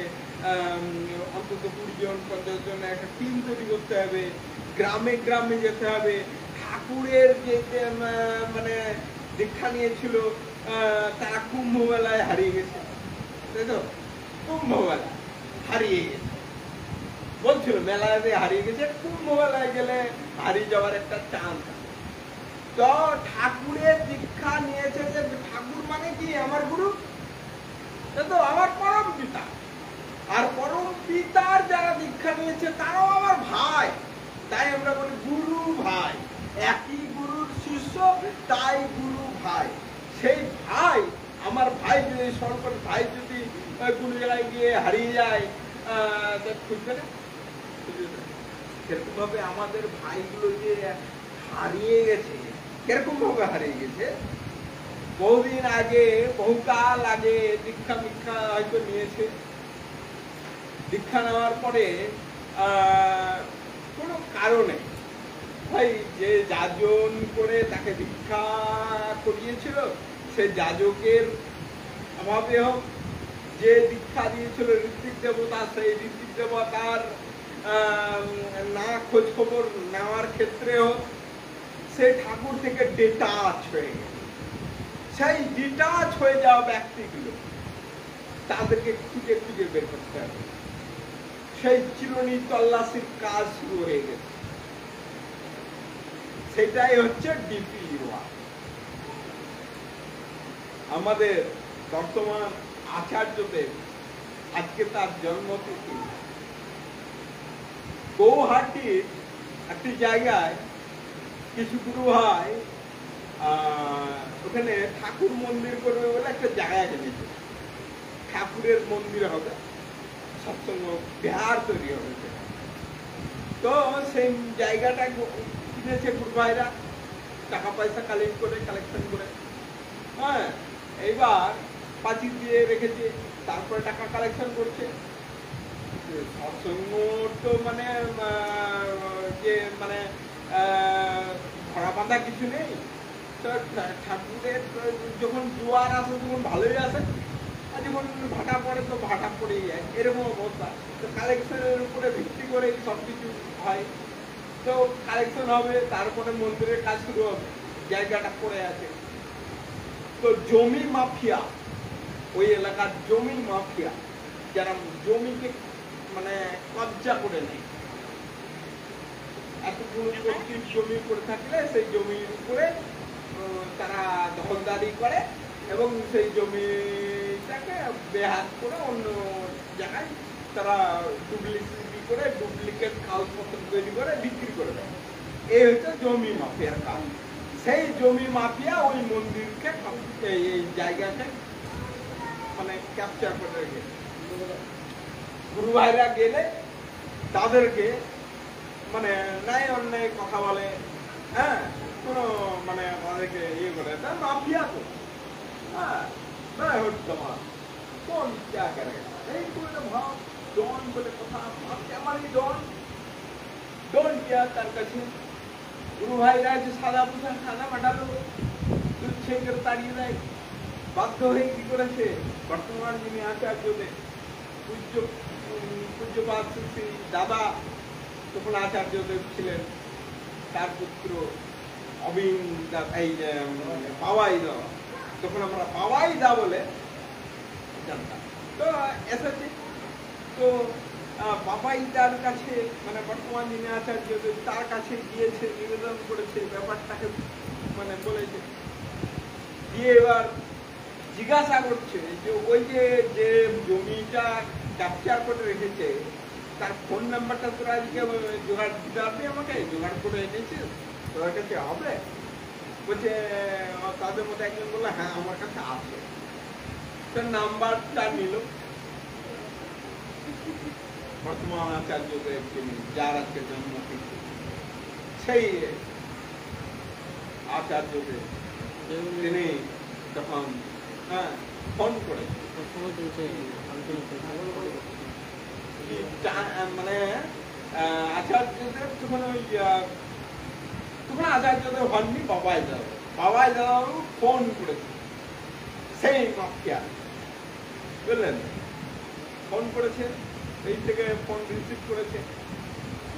অন্তত 20 জন 50 জন একটা টিম তৈরি করতে হবে, গ্রামে গ্রামে যেতে হবে। ঠাকুরের যে মানে দীক্ষা নিয়েছিল তারা কুম্ভ মেলায় হারিয়ে গেছে, তাই তো? কুম্ভ মেলা হারিয়ে গেছে বলছিল, মেলায় হারিয়ে গেছে, কুম্ভ মেলায় গেলে হারিয়ে যাওয়ার একটা চান্স। তো ঠাকুরের দীক্ষা নিয়েছে যে ঠাকুর মানে কি আমার গুরু, তাই তো? আমার পরম পিতা। আর পরম পিতার যারা দীক্ষা নিয়েছে তারাও আমার ভাই, তাই আমরা বলি গুরু ভাই। একই গুরুর শিষ্য, তাই গুরু ভাই। সেই ভাই, আমার ভাই যদি সরকার ভাই যদি কোনো জায়গায় গিয়ে হারিয়ে যায়, খুঁজবে না? সেরকম ভাবে আমাদের ভাইগুলো যে হারিয়ে গেছে, কিরকম ভাবে হারিয়ে গেছে? বহুদিন আগে, বহুকাল আগে দীক্ষা মিক্ষা হয়তো নিয়েছে। দীক্ষা নেওয়ার পরে কোনো কারণে ভাই যে যাজন করে তাকে দীক্ষা করিয়েছিল, সে যাজকের অভাবে হোক, যে দীক্ষা দিয়েছিল ঋত্বিক দেবতা, সেই ঋত্বিক দেবতার না খোঁজ খবর নেওয়ার ক্ষেত্রে হোক, সে ঠাকুর থেকে ডিটাচ হয়ে গেছে। সেই ডিটাচ হয়ে যাওয়া ব্যক্তিগুলো, তাদেরকে খুঁজে খুঁজে বের করতে হবে। সেই চিরুনি তল্লাশির কাজ শুরু হয়ে গেছে। সেটাই হচ্ছে ডিপি ওয়ার্ক। আমাদের বর্তমান আচার্যদেব, আজকে তার জন্মতিথি। গৌহাটির একটি জায়গায় কিছু গুরু ভাই ওখানে ঠাকুর মন্দির করবে বলে একটা জায়গা কিনেছে। ঠাকুরের মন্দির হবে, সৎসঙ্গ বিহার তৈরি হবে। তো সেই জায়গাটা কিনেছে গুরু ভাইরা, টাকা পয়সা কালেকশন করে। হ্যাঁ, এইবার পাঁচিল দিয়ে রেখেছে, তারপরে টাকা কালেকশন করছে। সৎসঙ্গ তো মানে যে মানে ধরা বাঁধা কিছু নেই। তো ঠাকুরের যখন জোয়ার আসে তখন ভালোই আসে, আর যখন ভাটা পড়ে তো ভাটা পড়েই যায়, এরকম অবস্থা। তো কালেকশনের উপরে ভিত্তি করে সব কিছু হয়। তো কালেকশন হবে, তারপরে মন্দিরের কাজ শুরু হবে। জায়গাটা পড়ে আছে। তো জমি মাফিয়া, ওই এলাকার জমি মাফিয়া, যারা জমিকে মানে কবজা করে নেয়, এতগুলো জমি করে থাকলে সেই জমির উপরে তারা দখলদারি করে এবং সেই জমিটাকে বেহাত করে অন্য জায়গায় তারা ডুপ্লিকেট কাগজপত্র তৈরি করে বিক্রি করে দেয়। এই হচ্ছে জমি মাফিয়ার কাজ। সেই জমি মাফিয়া ওই মন্দিরকে, এই জায়গাকে মানে ক্যাপচার করে রেখে, গুরু ভাইরা গেলে তাদেরকে মানে ন্যায় অন্যায় কথা বলে, হ্যাঁ, কোনো মানে আমাদেরকে ইয়ে করে, তা মাফিয়া তো, হ্যাঁ, তোমার কোন ক্যা করে এই করে ভাব ডন বলে কথা, ভাবছে আমারই ডন কিয়া তার কাছে। গুরু ভাইরা যে সাদা পোশাক, সাদা মাটালো, দুধ ছেঁকে তাড়িয়ে দেয়। বাধ্য হয়ে কি করেছে, বর্তমান যিনি আচার্যদেব, পূজ্যপাদ শ্রী দাদা তখন আচার্যদেব ছিলেন, তার পুত্র এই পাওয়াই দা, তখন আমরা পাওয়াই দা বলে জানতাম। তো এসেছে, তো বাবাইদার কাছে মানে বর্তমান যিনি আচার্যদেব, তার কাছে গিয়েছে, নিবেদন করেছে, ব্যাপারটাকে মানে বলেছে। গিয়ে এবার জিজ্ঞাসা করছে যে ওই যে জমিটা ক্যাপচার করে রেখেছে, তার ফোন নাম্বারটা তোরা আজকে জোগাড় দিতে পারবি আমাকে? জোগাড় করে এনেছিস, তোর কাছে হবে? বলছে, তাদের মধ্যে একজন বললো হ্যাঁ আমার কাছে আছে। তার নাম্বারটা নিল বর্তমান আচার্যদেব, যার আজকে জন্মতিথি, সেই আচার্যদেব তিনি তখন ফোন করে মানে আচার্যদেব তখন আচার্যদেব হননি, বাবাই দাদা ফোন করেছে সেই মাফিয়া, বুঝলেন? ফোন করেছে, এই থেকে ফোন রিসিভ করেছে।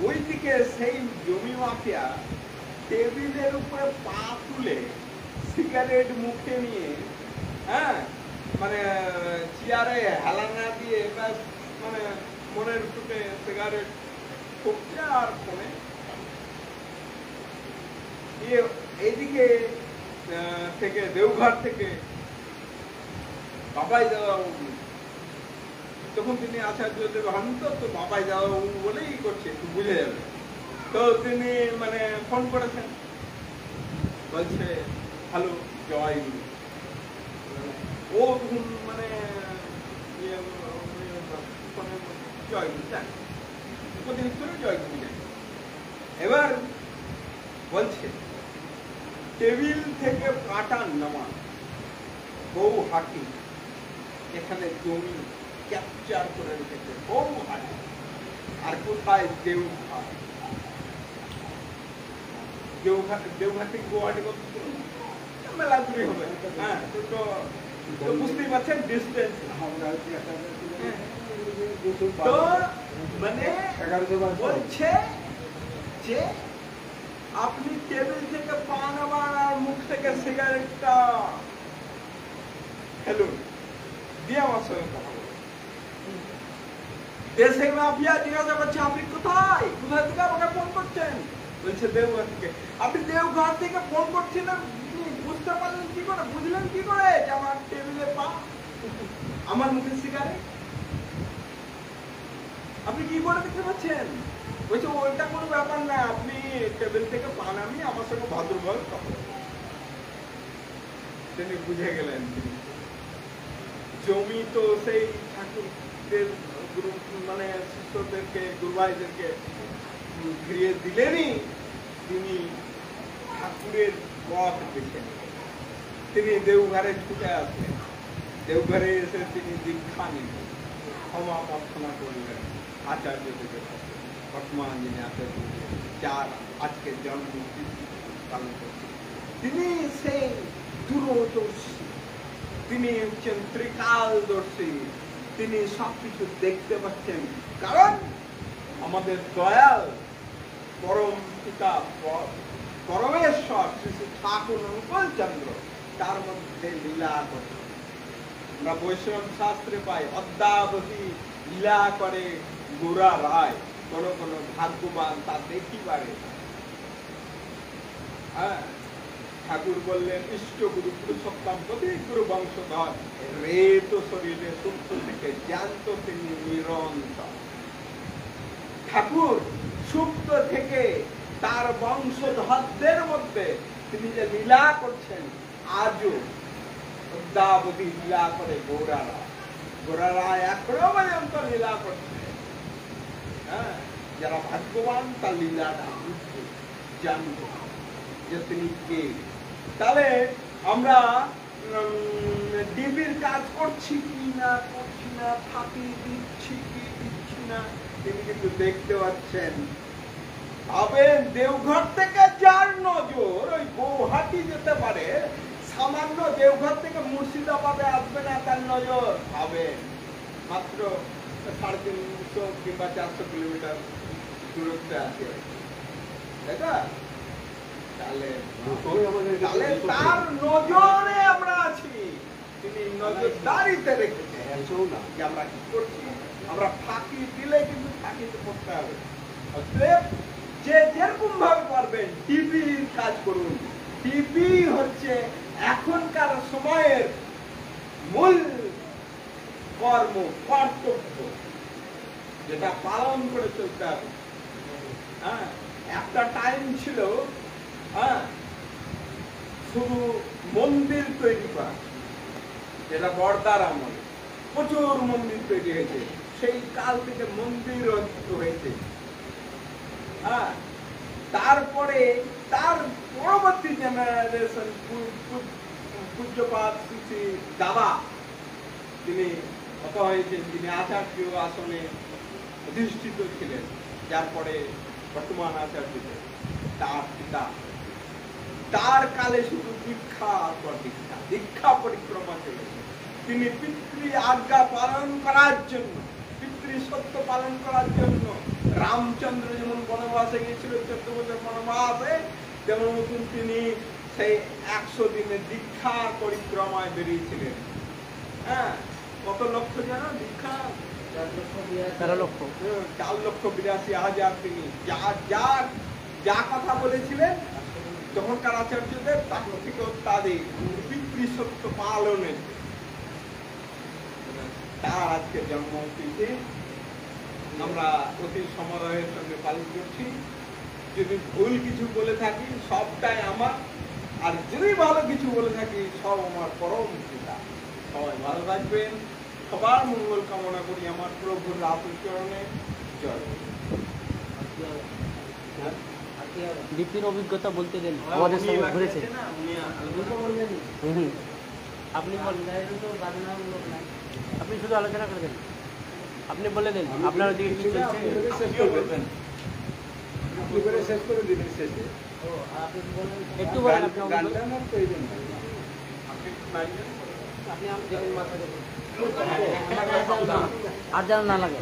ওইদিকে সেই জমি মাফিয়া টেবিলের উপরে পা তুলে সিগারেট মুখে নিয়ে, হ্যাঁ, মানে চেয়ারে হেলানা দিয়ে ব্যাস মানে মনের ফুটে সিগারেট ফুটছে আর ফোনে। এইদিকে থেকে দেওঘর থেকে বাবাই দাদাবাবু, তখন তিনি আচার্যদেব হন, তো বাবাই দাদাবাবু বলেই করছে, একটু বুঝে যাবে। তো তিনি মানে ফোন করেছেন, বলছে হ্যালো জয় গুরু। ও তখন মানে জয় গুরু জান, প্রতিনিধিত্ব জয় গুরু জান। এবার বলছে টেবিল থেকে কাটা নামান গৌহাটি, এখানে জমি ক্যাপচার করে রেখেছে গৌহাটি। আর কোথায়? দেওঘাট। দেওঘাট থেকে গৌহাটি কত মেলা দূরে হবে, হ্যাঁ, তো বুঝতেই পারছেন ডিস্টেন্স। তো মানে বলছে যে আপনি টেবিল থেকে পা নামান আর মুখ থেকে সিগারেটটা খেলুন, দিয়ে আমার সঙ্গে কথা বলুন। দেশে মাফিয়া জিজ্ঞাসা করছে আপনি কোথায়, কোথায় থেকে আমাকে ফোন করছেন? বলছে দেওঘর থেকে। আপনি দেওঘর থেকে ফোন করছেন, বুঝতে পারলেন কি করে, বুঝলেন কি করে যে আমার টেবিলে পা, আমার মুখে সিগারেট? আপনি কি করে দেখতে পাচ্ছেন? বলছে ওইটা কোনো ব্যাপার না, আপনি টেবিল থেকে পা নামিয়ে আমার সঙ্গে ভদ্রভাবে কথা বলুন। তিনি বুঝে গেলেন জমি তো সেই ঠাকুরদের মানে শিষ্যদেরকে, গুরুভাইদেরকে ফিরিয়ে দিলেনই, তিনি ঠাকুরের পথ বেছে নিলেন। তিনি দেওঘরে ছুটে আসলেন, দেওঘরে এসে তিনি দীক্ষা নিলেন, ক্ষমা প্রার্থনা করলেন আচার্যদেবের কাছে, বর্তমান যিনি আচার্য, যার আজকে জন্মতিথি পালন করছেন। তিনি সেই দূরদর্শী, তিনি হচ্ছেন ত্রিকালদর্শী, তিনি সবকিছু দেখতে পাচ্ছেন। কারণ আমাদের দয়াল পরম পিতা পরমেশ্বর শ্রী শ্রী ঠাকুর অনুকূল চন্দ্র তার মধ্যে লীলা করছেন। আমরা বৈষ্ণব শাস্ত্রে পাই অদ্যাবধি লীলা করে গোরা রায়, কোন কোন ভাগ্যবান তা দেখিবারে। হ্যাঁ, ঠাকুর বললেন ইষ্ট গুরু পুরুষোত্তম প্রতি গুরু বংশধর, রেত শরীরে সুপ্ত থেকে জ্ঞান্ত তিনি নিরন্তর। ঠাকুর সুপ্ত থেকে তার বংশধরদের মধ্যে তিনি যে লীলা করছেন, আজও অদ্যাবধি লীলা করে গৌরা রায়। গৌরা রায় এখনো পর্যন্ত লীলা করছে। হ্যাঁ, যারা ভাগ্যবান তার লীলাটা বুঝবে, জানবে যে তিনি কে। তাহলে আমরা ডিবির কাজ করছি কি না করছি না, ফাঁকি দিচ্ছি কি দিচ্ছি না, তিনি কিন্তু দেখতে পাচ্ছেন। ভাবেন দেওঘর থেকে যার নজর ওই গৌহাটি যেতে পারে, সামান্য দেওঘর থেকে মুর্শিদাবাদে আসবে না তার নজর। ভাবেন মাত্র 350 কিংবা 400 কিলোমিটার দূরত্বে আছে, তাই না? তাহলে তার নজরে আমরা আছি, তিনি নজরদারিতে রেখেছেন যে আমরা কি করছি। আমরা ফাঁকি দিলে কিন্তু ফাঁকিতে পড়তে হবে। অতএব যে যেরকম ভাবে পারবেন টিভির কাজ করুন। টিভি হচ্ছে এখনকার সময়ের মূল কর্ম, কর্তব্য, যেটা পালন করে চলতে হবে। হ্যাঁ, একটা টাইম ছিল, হ্যাঁ, শুধু মন্দির তৈরি করা, যেটা বর্দার আমলে প্রচুর মন্দির তৈরি হয়েছে, সেই কাল থেকে মন্দির হয়েছে। হ্যাঁ, তারপরে তার পরবর্তী জেনারেশন পূজ্যপাদ শ্রী দাদা, তিনি কথা হয়েছেন, তিনি আচার্য আসনে অধিষ্ঠিত ছিলেন, যার পরে বর্তমান আচার্য তার পিতা। তার কালে শুধু দীক্ষা পর দীক্ষা, দীক্ষা পরিক্রমা চলেছে। তিনি পিতৃ আজ্ঞা পালন করার জন্য, পিতৃ পিতৃসত্য পালন করার জন্য রামচন্দ্র যেমন বনবাসে গিয়েছিল 14 বছর বনবাসে, তেমন মতন তিনি সেই 100 দিনের দীক্ষা পরিক্রমায় বেরিয়েছিলেন। হ্যাঁ, কত লক্ষ যেন দীক্ষা? 4,82,000 তিনি যা কথা বলেছিলেন তখনকার আচার্যদের, তার থেকে তাদের পিতৃসত্য পালনের তার আজকে জন্মতিথি আমরা অতি সমারোহের সঙ্গে পালন করছি। যদি ভুল কিছু বলে থাকি সবটাই আমার, আর যদি ভালো কিছু বলে থাকি সব আমার পরম পিতা। সবাই ভালো থাকবেন, সবার মঙ্গল কামনা করি আমার প্রভুর রাতুল চরণে। জয়। দীপ্তির অভিজ্ঞতা বলতে দেন, আমাদের সঙ্গে ঘুরেছে। আপনি বলেন, তো বাজনার লোক নাই, আপনি শুধু আলোচনা করে দেন, আপনি বলে দেন আপনার দিকে কি চলছে। শেষ করে দিলেন শেষে। একটু বলেন আপনি গানটা আমার প্রয়োজন নাই। আপনি দেখুন মাথা দেখুন, আর যেন না লাগে।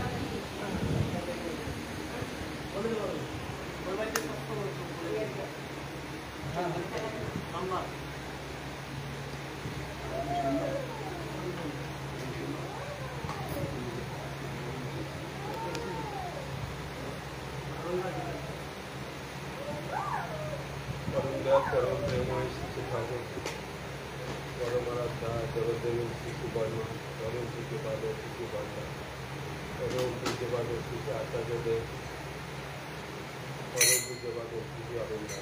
পরম প্রেমময় শিশু ঠাকুর, পরমারাধ্যা জগদ্দেবী শিশু বর্মা, পরম পূজ্যপাদ শিশু বর্মা, পরম পূজ্যপাদ শিশু আচার্যদেব, পরম পূজ্যপাদ শিশু আনন্দা,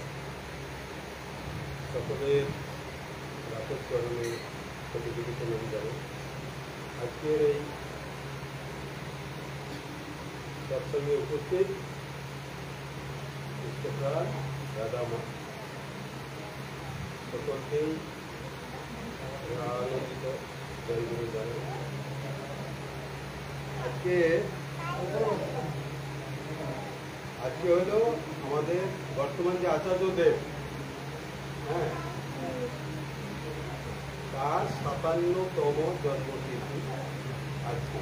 সকলের রাতের চরণে প্রতিযোগিত নাম জানে। আজকের এই সৎসঙ্গে উপস্থিত ইষ্টপ্রাণ দাদা মা সকলকেই আনন্দিত জয়গুরু জানাই। আজকে হলো আমাদের বর্তমান যে আচার্যদেব, হ্যাঁ, তার 57তম জন্মতিথি আজকে।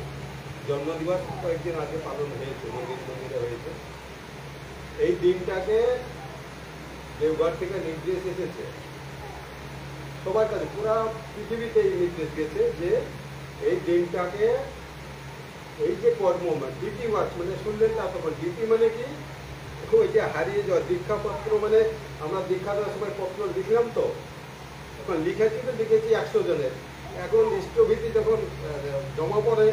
জন্মদিবস কয়েকদিন আগে পালন হয়েছে, মন্দিরে হয়েছে। এই দিনটাকে দেওঘর থেকে নির্দেশ এসেছে সবার কাছে, পুরা পৃথিবীতে এই নির্দেশ গেছে যে এই দিনটাকে, এই যে কর্ম ডিটি ওয়ার্ক মানে শুনলেন তা তখন ডিটি মানে কি, ওই যে হারিয়ে যাওয়া দীক্ষাপত্র, মানে আমরা দীক্ষা দেওয়ার সময় পত্র লিখলাম, তো তখন লিখেছি 100 জনের। এখন ইষ্টভীতি যখন জমা পড়ে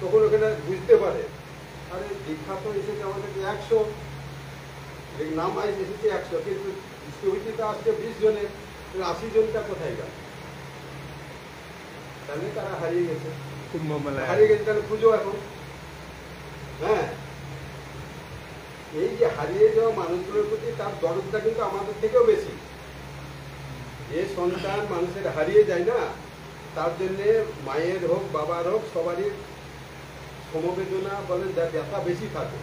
তখন ওখানে বুঝতে পারে আরে দীক্ষা তো এসেছে আমাদের 100, নাম এসেছে 100, কিন্তু ইষ্টভীতিতে আসছে 20 জনের, 80 জনটা কোথায় গেল? তাহলে তারা হারিয়ে গেছে, তাহলে খুঁজো এখন। হ্যাঁ, এই যে হারিয়ে যাওয়া মানুষগুলোর প্রতি তার দরদটা কিন্তু আমাদের থেকেও বেশি। যে সন্তান মানুষের হারিয়ে যায় না, তার জন্যে মায়ের হোক বাবার হোক সবারই সমবেদনা বলেন যা ব্যথা বেশি থাকে।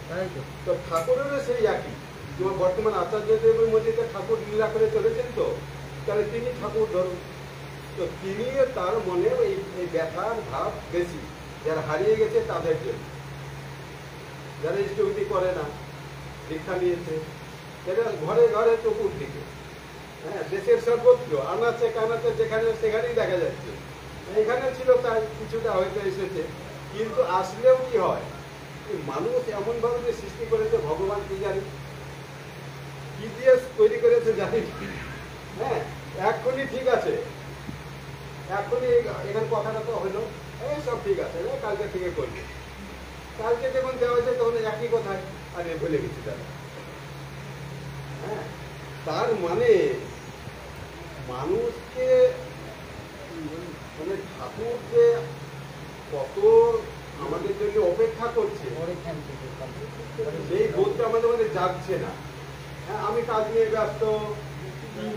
তো ঠাকুরেরও সেই একই। যেমন বর্তমান আচার্যদেবের মধ্যে ঠাকুর লীলা করে চলেছেন, তো তাহলে তিনি ঠাকুর ধরুন, তো তিনি তার মনে এই ব্যথার ভাব বেশি যারা হারিয়ে গেছে তাদের জন্য, যারা ইষ্টভীতি করে না, দীক্ষা নিয়েছে, সেটা ঘরে ঘরে চতুর্দিকে, হ্যাঁ, দেশের সর্বত্র আনাচে কানাচে যেখানে সেখানেই দেখা যাচ্ছে। এখানে ছিল তাই কিছুটা হয়তো এসেছে, কিন্তু আসলেও কি হয়, মানুষ এমনভাবে যে সৃষ্টি করেছে ভগবান কি জানি, কি দিয়ে তৈরি করেছে জানি। হ্যাঁ, এখনই ঠিক আছে, এখনই এখানে কথাটা তো হলো, সব ঠিক আছে, কালকে থেকে করবে, কালকে যখন দেওয়া হয়েছে তখন একই কথায় আরে ভুলে গেছি তারা। হ্যাঁ, তার মানে মানুষকে মানে ঠাকুর যে কত আমাদের জন্য অপেক্ষা করছে সেই বোধটা আমাদের মধ্যে যাচ্ছে না। হ্যাঁ, আমি কাজ নিয়ে ব্যস্ত,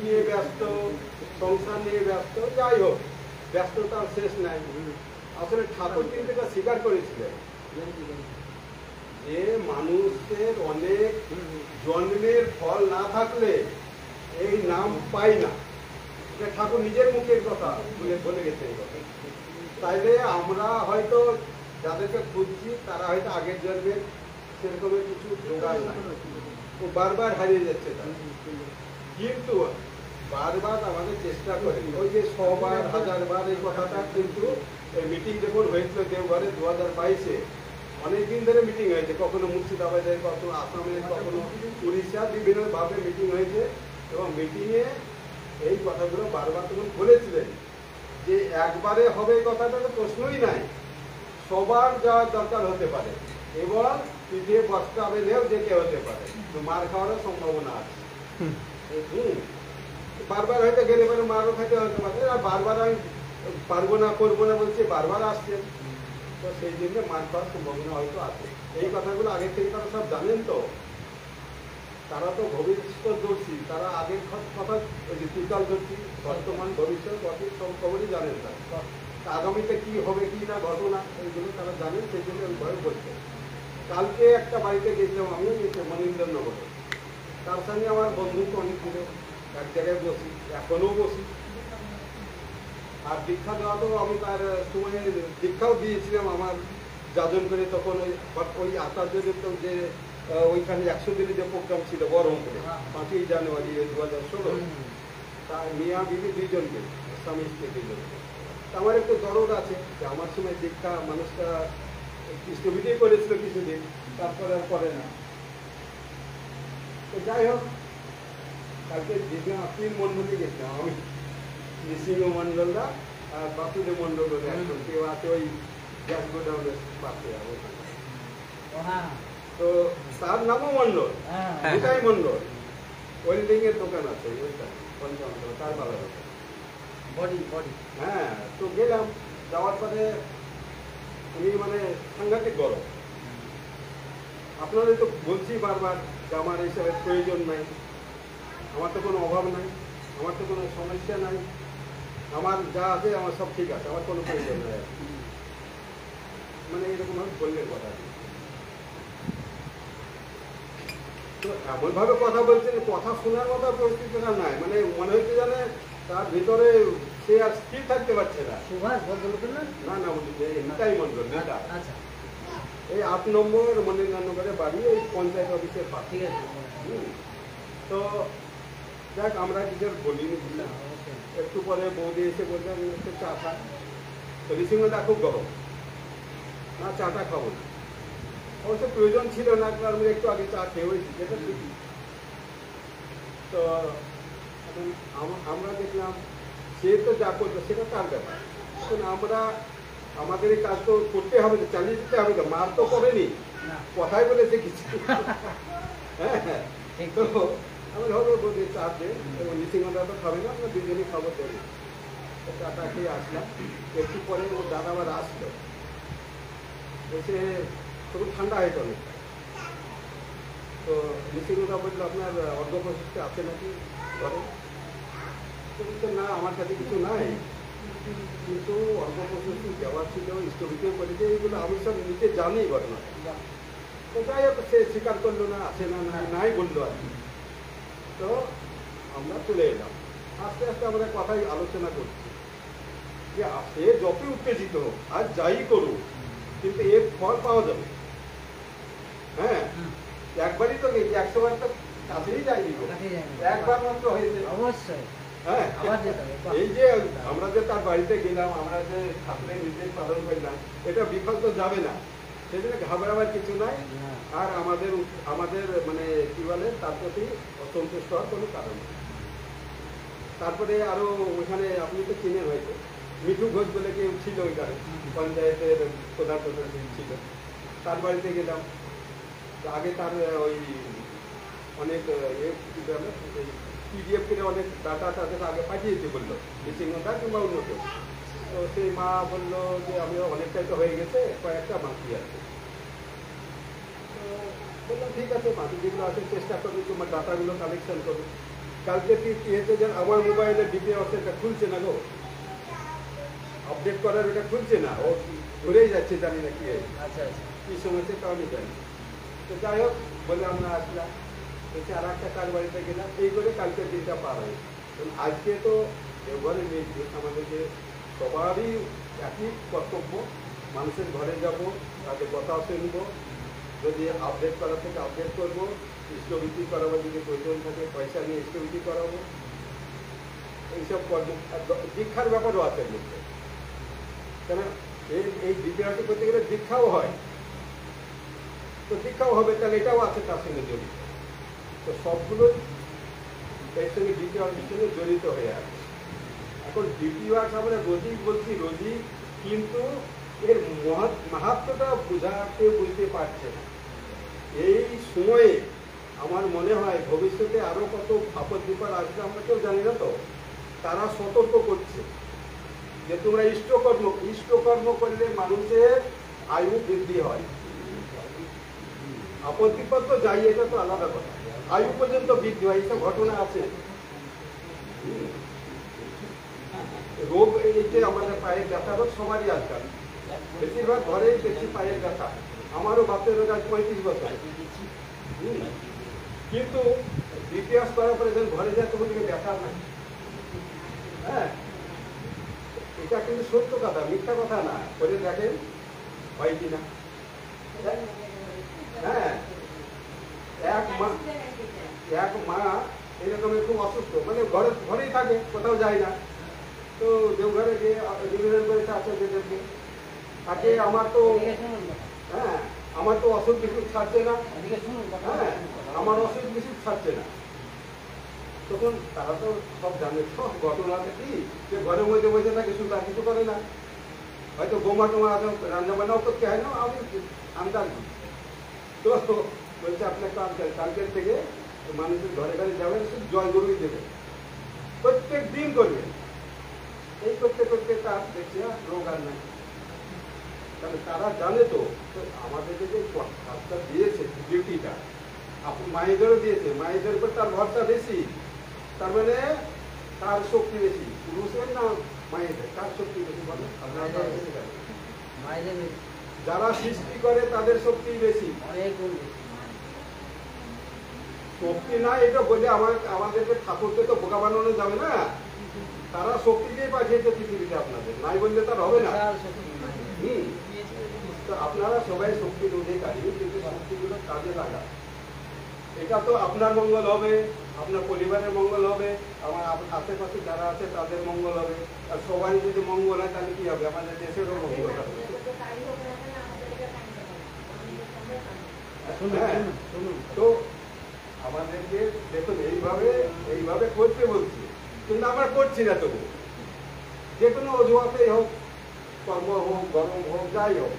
নিয়ে ব্যস্ত, সংসার নিয়ে ব্যস্ত, যাই হোক, ব্যস্ততার শেষ নাই। আসলে ঠাকুর কিন্তু এটা স্বীকার করেছিলেন যে মানুষের অনেক জন্মের ফল না থাকলে এই নাম পাই না। ঠাকুর নিজের মুখের কথা বলে গেছে। তাইলে আমরা হয়তো যাদেরকে খুঁজছি তারা হয়তো আগের জন্মে সেরকমের কিছু জোগাড় নাই, তো বারবার হারিয়ে যাচ্ছে তারা। কিন্তু বারবার আমাদের চেষ্টা করে, ওই যে 100 বার 1000 বার এই কথাটা কিন্তু মিটিং যখন হয়েছিল দেওঘরে 2022-এ, অনেকদিন ধরে মিটিং হয়েছে, কখনো মুর্শিদাবাদে, কখনো আসামে, কখনো উড়িষ্যা, বিভিন্নভাবে মিটিং হয়েছে। এবং মিটিংয়ে এই কথাগুলো বারবার তখন বলেছিলেন যে একবারে হবে এই কথাটা তো প্রশ্নই নাই, সবার যাওয়ার দরকার হতে পারে এবং পিঠে বস্তা বেঁধেও যেতে হতে পারে, তো মার খাওয়ারও সম্ভাবনা আছে। বারবার হয়তো গেলে পরে মারও খাইতে হতে পারে, আর বারবার আমি পারবো না করবো না বলছে, বারবার আসছে, তো সেই জন্য মার খাওয়ার সম্ভাবনা হয়তো আছে। এই কথাগুলো আগে থেকে তারা সব জানেন, তো তারা তো ভবিষ্যৎদর্শী, তারা আগের কথা চিন্তাদর্শী, বর্তমান ভবিষ্যৎ অতীত সব খবরই জানেন তারা। আগামীতে কি হবে কি না ঘটনা এইগুলো তারা জানেন, সেই জন্য ওই ভয় বলছে। কালকে একটা বাড়িতে গেছিলাম, আমিও গেছিলাম মনীন্দ্রনগরে, তার সঙ্গে আমার বন্ধুত্ব অনেক ছিল, এক জায়গায় বসি, এখনো বসি। আর দীক্ষা দেওয়া তো আমি তার সময় দীক্ষাও দিয়েছিলাম আমার যাজন করে, তখন ওই আচার্যদের তো যে ওইখানে 100 দিনের যে প্রোগ্রাম ছিল বহরমপুরে 5ই জানুয়ারি 2016, তার মিয়া বিবি দুইজনকে, স্বামী স্ত্রী দুইজনকে। আমার একটু দরদ আছে যে আমার সময় দীক্ষা মানুষটা কৃষ্ণবিধি করেছিল কিছুদিন, তারপরে আর করে না। তো যাই হোক, কালকে দীঘা তিন মন্ডলে গেছিলাম আমি, নৃসিংহ মন্ডলরা আর বাসুদেব মন্ডল বলে একজন কেউ আছে ওই গ্যাস গোডাউনের পাশে। তো তার নামও মন্ডল, দুটাই মন্ডল, ওয়েল্ডিং এর দোকান আছে ওইটা পঞ্চান্ন, তার ভালো বডি বডি। হ্যাঁ, তো গেলাম, যাওয়ার পরে উনি মানে সাংঘাতিক গরম। আপনাদের তো বলছি বারবার যে আমার এইসবের প্রয়োজন নাই, আমার তো কোনো অভাব নাই, আমার তো কোনো সমস্যা নাই, আমার যা আছে আমার সব ঠিক আছে, আমার কোনো প্রয়োজন নাই, মানে এরকম ভাবে বললেন কথা। তো এমন ভাবে কথা বলছেন, কথা শোনার মতো পরিস্থিতিটা নাই, মানে মনে হচ্ছে জানে তার ভিতরে সে আর স্থির থাকতে পারছে না। সুভাষ ভদ্রলোকের না? না না, নিতাই মন্ডল, নেতা। আচ্ছা, এই 8 নম্বর মনীন্দ্রনগরে বাড়ি, এই পঞ্চায়েত অফিসের পাশে। ঠিক আছে। তো দেখ, আমরা কিছু বলিনি, বুঝলাম। একটু পরে বৌদি এসে বললেন একটু চা খা, তো ঋষিমদা খুব গরম, না চাটা খাবো না। অবশ্য প্রয়োজন ছিল না, কারণ আমি একটু আগে চা খেয়ে হয়েছি, যেটা ঠিকই। তো এখন আমরা দেখলাম সে তো যা করবে সেটা তার ব্যাপার, এখন আমরা আমাদের এই কাজ তো করতে হবে, চালিয়ে দিতে হবে, তো মার তো করেনি, কথাই বলেছে কিছু। হ্যাঁ হ্যাঁ, তো আমি ভাবো বলছি চা খেয়ে, এবং নৃসিংহদা তো খাবে না, আমরা দুজনেই খাবো, তৈরি চাটা খেয়ে আসলাম। একটু পরে ওর দাদা আবার আসলো, এসে খুব ঠান্ডা হয়েছে অনেক। তো নৃসিংহদা বললো আপনার অর্ধপ্রশস্তি আছে নাকি ঘরে? তো বলছে না, আমার কাছে কিছু নাই, কিন্তু অর্ধপ্রশস্তি দেওয়া ছিল, স্থগিত করেছে, এইগুলো আমি সব নিতে জানি ঘটনা। তো যাই হোক, সে স্বীকার করলো না, আছে না নাই বললো আর কি। তো আমরা চলে এলাম, আস্তে আস্তে আমরা কথাই আলোচনা করছি যে সে যতই উত্তেজিত হোক আর যাই করুক, কিন্তু এর ফল পাওয়া যাবে। হ্যাঁ, একবারই তো নেই, 100 বার তো কাছেই যায়নি, একবার মাত্র হয়েছে। অবশ্যই। হ্যাঁ, আবার যেতে হবে। এই যে আমরা যে তার বাড়িতে গেলাম, আমরা যে ঠাকুরের নির্দেশ পালন করলাম, এটা বিফল তো যাবে না, সেই জন্য ঘাবড়াবার কিছু নাই। আর আমাদের মানে কি বলে, তার প্রতি অসন্তুষ্ট হওয়ার কোনো কারণ নেই। তারপরে আরো ওইখানে আপনি তো চিনেন হয়তো, মিঠু ঘোষ বলে কেউ ছিল ওইখানে, পঞ্চায়েতের প্রধান ছিল, তার বাড়িতে গেলাম। আগে তার ওই অনেক পিডিএফ করে অনেক ডাটা তাদের আগে পাঠিয়েছে বললো, নৃসিংহদা কিংবা অন্য কেউ। তো সেই মা বললো যে আমি অনেকটাই তো হয়ে গেছে, কয়েকটা বাকি আছে। তো বললাম ঠিক আছে, বাকি যেগুলো আছে চেষ্টা করবে, তোমার ডাটাগুলো কালেকশন করবে। কালকে কি হয়েছে যে আমার মোবাইলে ডিপে আছে, এটা খুলছে না গো, আপডেট করার এটা খুলছে না, ও ঘুরেই যাচ্ছে, জানি না কি আচ্ছা আচ্ছা, কি সমস্যা তাও আমি জানি। তো যাই হোক, বলে আমরা আসলাম, এসে আর একটা কার বাড়িতে গেলাম, এই করে কালকের দিনটা পার হয়। আজকে তো দেওঘরে নেই, আমাদেরকে সবারই একই কর্তব্য মানুষের ঘরে যাব, তাদের কথা শুনব, যদি আপডেট করা থেকে আপডেট করবো, স্থগিতি করাবো, যদি প্রয়োজন থাকে পয়সা নিয়ে স্থগিতি করাবো, এইসব কর্ম। দীক্ষার ব্যাপারও আছে মধ্যে, কেন এই বিদ্যার্থী করতে গেলে দীক্ষাও হয়, তো দীক্ষাও হবে, তাহলে এটাও আছে তার সঙ্গে জড়িত। তো সবগুলোই এর সঙ্গে ডিপিওয়ার্কের সঙ্গে জড়িত হয়ে আছে। এখন ডিপিওয়ার্ক আমরা রোজই বলছি রোজই, কিন্তু এর মাহাত্ম্যটা বুঝতে পারছে না। এই সময়ে আমার মনে হয় ভবিষ্যতে আরো কত আপদ বিপদ আসবে আমরা কেউ জানি না, তো তারা সতর্ক করছে যে তোমরা ইষ্টকর্ম করলে মানুষের আয়ু বৃদ্ধি হয়। আপদ বিপদ তো যাই, এটা তো আলাদা কথা, আয়ু পর্যন্ত বৃদ্ধি হয়, এইসব ঘটনা আছে। রোগ এই যে আমাদের পায়ের ব্যথা রোগ সবারই আজকাল, বেশিরভাগ ঘরেই বেশি পায়ের ব্যথা। আমারও বাপের রোগ আজ 35 বছর, কিন্তু ইতিহাস করার পরে যখন ঘরে যায় তখন থেকে ব্যথা নাই। হ্যাঁ, এটা কিন্তু সত্য কথা, মিথ্যা কথা না। করে দেখেন হয় কিনা। হ্যাঁ, এক মা এরকম খুব অসুস্থ, মানে ঘরেই থাকে, কোথাও যায় না। তো দেওঘরে গিয়ে নিবেদন করেছে আচার্যদেরকে, তাকে আমার তো অসুখ বিসুখ ছাড়ছে না, হ্যাঁ আমার অসুখ বিসুখ ছাড়ছে না। তখন তারা তো সব জানে, সব ঘটনাটা কি, যে ঘরের মধ্যে বসে থাকে, শুধু আর কিছু করে না, হয়তো বোমা টোমা রান্না বান্নাও করতে হয় না, আমি জানি। তো বলছে আপনার কালকের থেকে মানুষের ঘরে ঘরে যাবেন, শুধু জয় গরুই দেবেন, প্রত্যেক দিন করবেন। এই করতে করতে তার দেখছি রোগ আর নাই। তাহলে তারা জানে তো আমাদেরকে যে কাজটা দিয়েছে, ডিউটিটা মায়েদেরও দিয়েছে, মায়েদের উপর তার ভরসা বেশি, তার মানে তার শক্তি বেশি। পুরুষের না মায়েদের, তার শক্তি বেশি বলে মায়েদের যারা সৃষ্টি করে তাদের শক্তি বেশি। শক্তি না এটা বলে আমাদেরকে ঠাকুরকে তো বোকা বানানো যাবে না, তারা শক্তি দিয়ে পাঠিয়েছে পৃথিবীতে, আপনাদের নাই বললে তার হবে না। তো আপনারা সবাই শক্তির অধিকারী, কিন্তু শক্তিগুলো কাজে লাগা, এটা তো আপনার মঙ্গল হবে, আপনার পরিবারের মঙ্গল হবে, আমার আশেপাশে যারা আছে তাদের মঙ্গল হবে। আর সবাই যদি মঙ্গল হয় তাহলে কি হবে, আমাদের দেশেরও মঙ্গল হবে। তো আমাদেরকে দেখুন এইভাবে করতে বলছি, কিন্তু আমরা করছি না। তবু যে কোনো অজুহাতেই হোক, কর্ম হোক, গরম হোক, যাই হোক,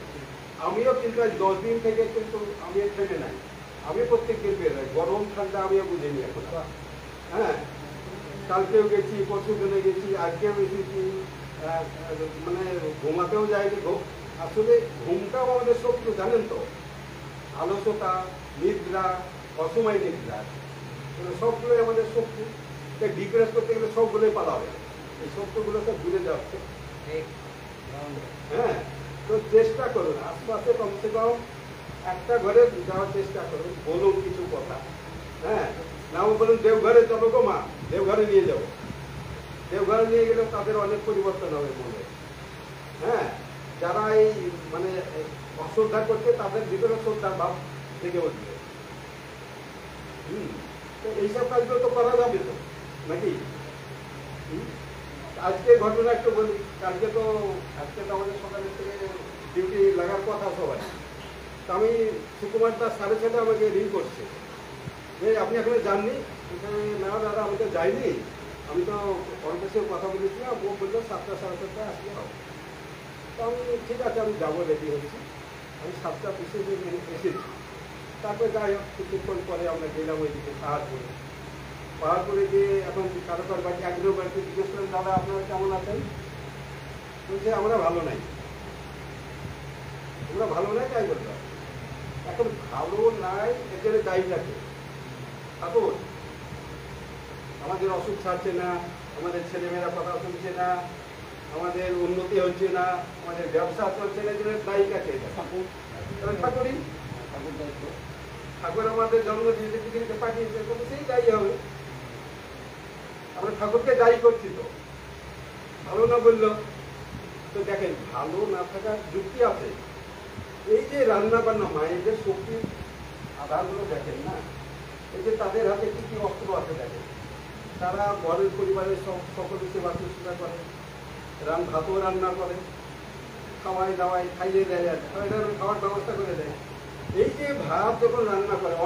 আমিও কিন্তু আজ 10 দিন থেকে কিন্তু আমি থেমে নাই, আমি প্রত্যেক দিন বের হয়, গরম ঠান্ডা আমিও বুঝিনি এখন। হ্যাঁ, কালকেও গেছি, পরশু দিনে গেছি, আজকেও এসেছি, মানে ঘুমাতেও যাইনি। আসলে ঘুমটাও আমাদের শত্রু, জানেন তো, আলস্যতা, নিদ্রা, অসময় নিদ্রা, সবগুলোই আমাদের শত্রু। ডিপ্রেস করতে গেলে সবগুলোই পালাবে, এই শত্রুগুলো সব দূরে যাচ্ছে। হ্যাঁ, তো চেষ্টা করুন আশপাশে কমসে কম একটা ঘরে যাওয়ার চেষ্টা করুন, বলুন কিছু কথা। হ্যাঁ, নাও বলুন দেওঘরে চলো গো মা, দেওঘরে নিয়ে যাবো। দেওঘরে নিয়ে গেলে তাদের অনেক পরিবর্তন হবে মনে। হ্যাঁ, যারা এই মানে অশ্রদ্ধা করছে তাদের ভিতরে শ্রদ্ধার ভাব থেকে উঠবে। তো এইসব কাজগুলো তো করা যাবে তো নাকি? আজকে ঘটনা একটু বলি, আজকে তো আমাদের সকালের থেকে ডিউটি লাগার কথা সবাই। তো আমি সুকুমার দাস 6:30 আমাকে রিং করছে যে আপনি এখানে যাননি? না দাদা, আমি তো যাইনি, আমি তো অনেকের সঙ্গে কথা বলেছিলাম, ও বললো 7টা 7:30 আসলে হবে। তো আমি ঠিক আছে, আমি যাবো, রেডি হয়েছি। আমি 7টা 20 এসেছি। তারপরে যাই হোক, কিছুক্ষণ পরে আমরা গেলাম ওইদিকে পাহাড়পুরে গিয়ে এখন কারোকার বাড়ি, একদিনের বাড়িতে জিজ্ঞেস করেন দাদা আপনারা কেমন আছেন? বলছে আমরা ভালো নাই। তাই বললাম, এখন ভালো নাই এর জন্য দায়ীটাকে ঠাকুর। আমাদের অসুখ ছাড়ছে না, আমাদের ছেলেমেয়েরা কথা শুনছে না, আমাদের উন্নতি হচ্ছে না, আমাদের ব্যবসা চলছে না, এর দায়ীটাকে ঠাকুরই। ঠাকুর আমাদের জন্ম দিতে পৃথিবীতে পাঠিয়েছে, তবে সেই দায়ী হবে। আমরা ঠাকুরকে দায়ী করছি তো, ভালো না বললো। তো দেখেন ভালো না থাকার যুক্তি আছে। এই যে রান্না বান্না মায়েদের শক্তির আধারগুলো দেখেন না, এই যে তাদের হাতে কি কি অস্ত্র আছে দেখেন, তারা ঘরের পরিবারের সকলের সেবা শুশ্রূষা করে, ভাতও রান্না করে, খাওয়াই দাওয়াই খাইয়ে দেয়, আর খাওয়ার ব্যবস্থা করে দেয়। এই যে ভাত যখন রান্না করে,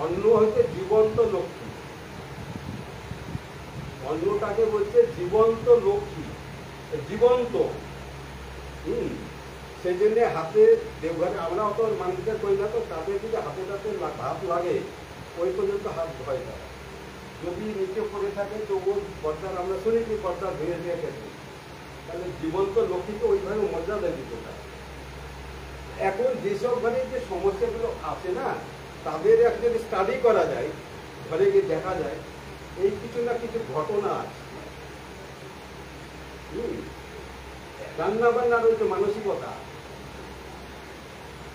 অন্ন হচ্ছে জীবন্ত লক্ষ্মী, অন্নটাকে বলছে জীবন্ত লক্ষ্মী, জীবন্ত। সেই জন্য হাতে দেবঘরে আমরা অত মানুষদের করি না, তো তাদের যদি হাতে ভাত লাগে ওই পর্যন্ত হাত ধোয় তারা। যদি নিচে পড়ে থাকে তো ওর পর্দার আমরা শুনেছি পর্দা ধুয়ে দিয়ে গেছে, তাহলে জীবন্ত লক্ষ্মীকে ওইভাবে মর্যাদা দিতে পারে। এখন যেসব ঘরে যে সমস্যাগুলো আছে না, তাদের যদি স্টাডি করা যায়, ঘরে গিয়ে দেখা যায় এই কিছু না কিছু ঘটনা আছে। রান্না বান্নার ওই যে মানসিকতা,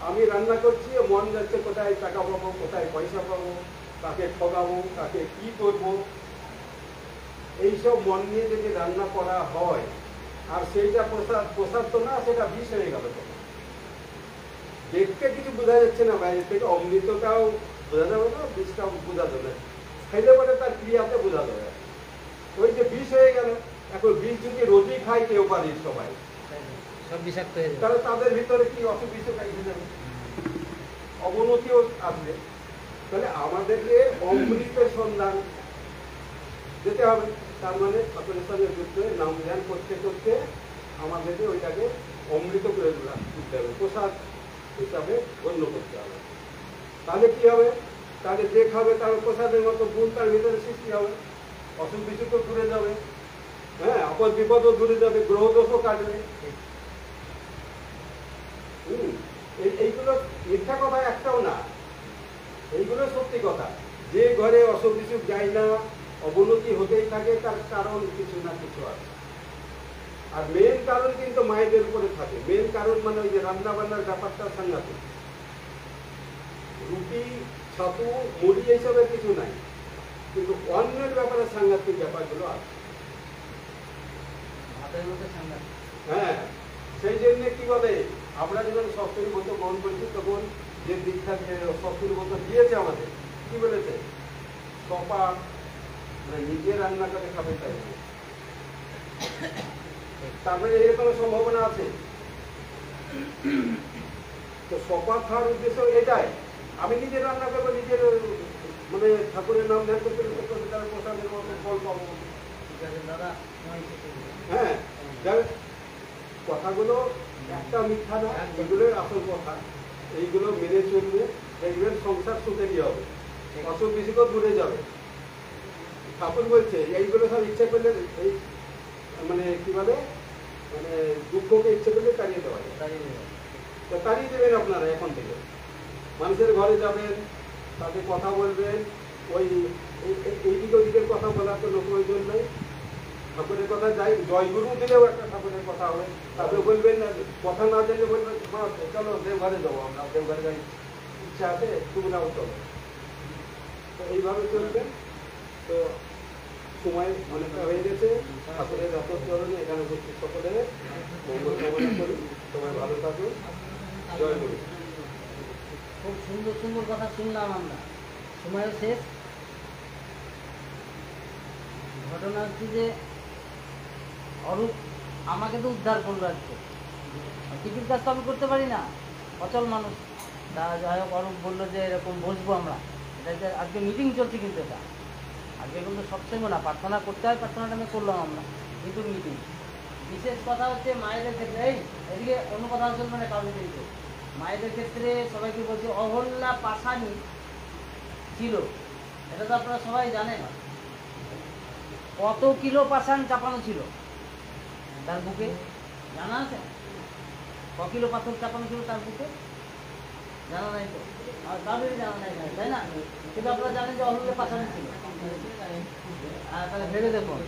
আমি রান্না করছি মন যাচ্ছে কোথায় টাকা পাবো, কোথায় পয়সা পাবো, কাকে ঠকাবো, কাকে কি করবো, এইসব মন নিয়ে যদি রান্না করা হয় আর সেইটা প্রসাদ তো না, সেটা বিষ হয়ে গেল। দেখতে কিছু বোঝা যাচ্ছে না বাইরে থেকে, অমৃতটাও বোঝা যাবে না, বিষটাও বোঝা যাবে, খাইলে পরে তার ক্রিয়াতে বোঝা যাবে। ওই যে বিষ হয়ে গেল। এখন বিষ যদি রোজই খায় কেউ বাড়ির সবাই, সব বিষাক্ত হয়ে যাবে, তাহলে তাদের ভিতরে কি অসুখ বিসুখ এসে যাবে, অবনতিও আসবে। তাহলে আমাদেরকে অমৃতের সন্ধান যেতে হবে। তার মানে ঠাকুরের সঙ্গে যুক্ত হয়ে নাম ধ্যান করতে করতে আমাদেরকে ওইটাকে অমৃত করে তুলতে হবে, প্রসাদ হিসাবে গণ্য করতে হবে। তাহলে কি হবে, তাহলে যে খাবে তার প্রসাদের মতো গুণ তার ভিতরে সৃষ্টি হবে, অসুখ বিসুখও দূরে যাবে, হ্যাঁ, আপদ বিপদও দূরে যাবে, গ্রহ দোষও কাটবে। এইগুলো মিথ্যা কথা একটাও না, এইগুলো সত্যি কথা। যে ঘরে অসুখ বিসুখ যায় না, অবনতি হতেই থাকে, তার কারণ কিছু না কিছু আছে। আর মেন কারণ কিন্তু মায়েদের উপরে থাকে। মেন কারণ মানে ওই যে রান্না বান্নার ব্যাপারটা সাংঘাতিক। রুটি ছাতু মুড়ি এইসবের কিছু নাই, কিন্তু অন্যের ব্যাপারে সাংঘাতিক ব্যাপারগুলো আছে। হ্যাঁ, সেই জন্য কি বলে, আমরা যখন সপ্তমী মতো গ্রহণ করেছি তখন যে দীক্ষা সপ্তমী মতো দিয়েছে আমাদের, কি বলেছে, সপা নিজে রান্না করে খাবে তাই। তারপরে এরকম সম্ভাবনা আছে। তো সপা খাওয়ার উদ্দেশ্য এটাই, আমি নিজে রান্না করবো, নিজের মানে ঠাকুরের নাম ধ্যান করতে তার প্রসাদের মতো ফল পাবো। হ্যাঁ, কথাগুলো একটা মিথ্যা না, এগুলোই আসল কথা। এইগুলো মেনে চলবে, দেখবেন সংসার সুখেরই হবে, অসুখ বিসুখও দূরে যাবে। ঠাকুর বলছে এইগুলো সব ইচ্ছা করলে, এই মানে কি বলে, মানে দুঃখকে ইচ্ছে করলে তাড়িয়ে দেওয়া যায়। তাড়িয়ে দেবেন আপনারা এখন থেকে। মানুষের ঘরে যাবেন, তাদের কথা বলবেন, ওই এইদিকে ওইদিকের কথা বলার কোনো প্রয়োজন নেই। ঠাকুরের কথা যাই, জয়গুরু দিলেও একটা ঠাকুরের কথা হবে। তারপরে বলবেন, কথা না দিলে বলবেন চলো দেবঘরে যাবো, আমরা দেবঘরে যাই, ইচ্ছা আছে তোমরাও চলো। তো এইভাবে চলবেন। তো সময় অনেকটা হয়ে গেছে, ঠাকুরের রথচরণে এখানে উপস্থিত সকলের মঙ্গল কামনা করি। সবাই ভালো থাকুন, জয় গুরু। খুব সুন্দর সুন্দর কথা শুনলাম আমরা, সময়ও শেষ। ঘটনা হচ্ছে যে অরূপ আমাকে তো উদ্ধার করলো আজকে, টিকিট কাজ তো আমি করতে পারি না, অচল মানুষ। তা যাই হোক, অরূপ বললো যে এরকম বসবো আমরা, এটা আজকে মিটিং চলছে, কিন্তু এটা আজকে কিন্তু সৎসঙ্গ না, প্রার্থনা করতে হয়, প্রার্থনাটা আমি করলাম আমরা, কিন্তু মিটিং। বিশেষ কথা হচ্ছে মায়েদের ক্ষেত্রে, এই এদিকে অন্য কথা চলবে না কারণ, কিন্তু মায়েদের ক্ষেত্রে সবাইকে বলছি অহল্যা পাশানি ছিল, এটা তো আপনারা সবাই জানেন। কত কিলো পাষাণ চাপানো ছিল তার বুকে, জানা আছে? ক কিলো পাথর চাপানো ছিল তার বুকে, জানা নাই তো? আর কারোরই জানা নাই, তাই না? কিন্তু আপনারা জানেন যে অহল্যা পাষাণ ছিল। তাহলে ভেবে দেখুন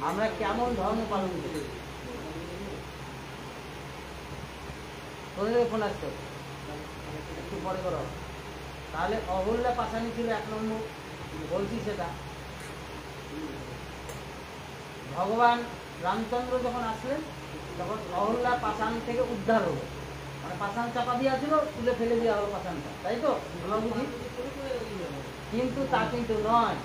আমরা কেমন ধর্ম পালন করি। তোদের ফোন আসতো, একটু পরে করো। তাহলে অহল্যা পাশানি ছিল এক নম্বর, বলছি সেটা। ভগবান রামচন্দ্র যখন আসলেন তখন অহল্যা পাষাণ থেকে উদ্ধার হলো, মানে পাষাণ চাপা দেওয়া ছিল, তুলে ফেলে দেওয়া হলো পাষাণটা, তাই তো আমরা বুঝি। কিন্তু তা কিন্তু নয়,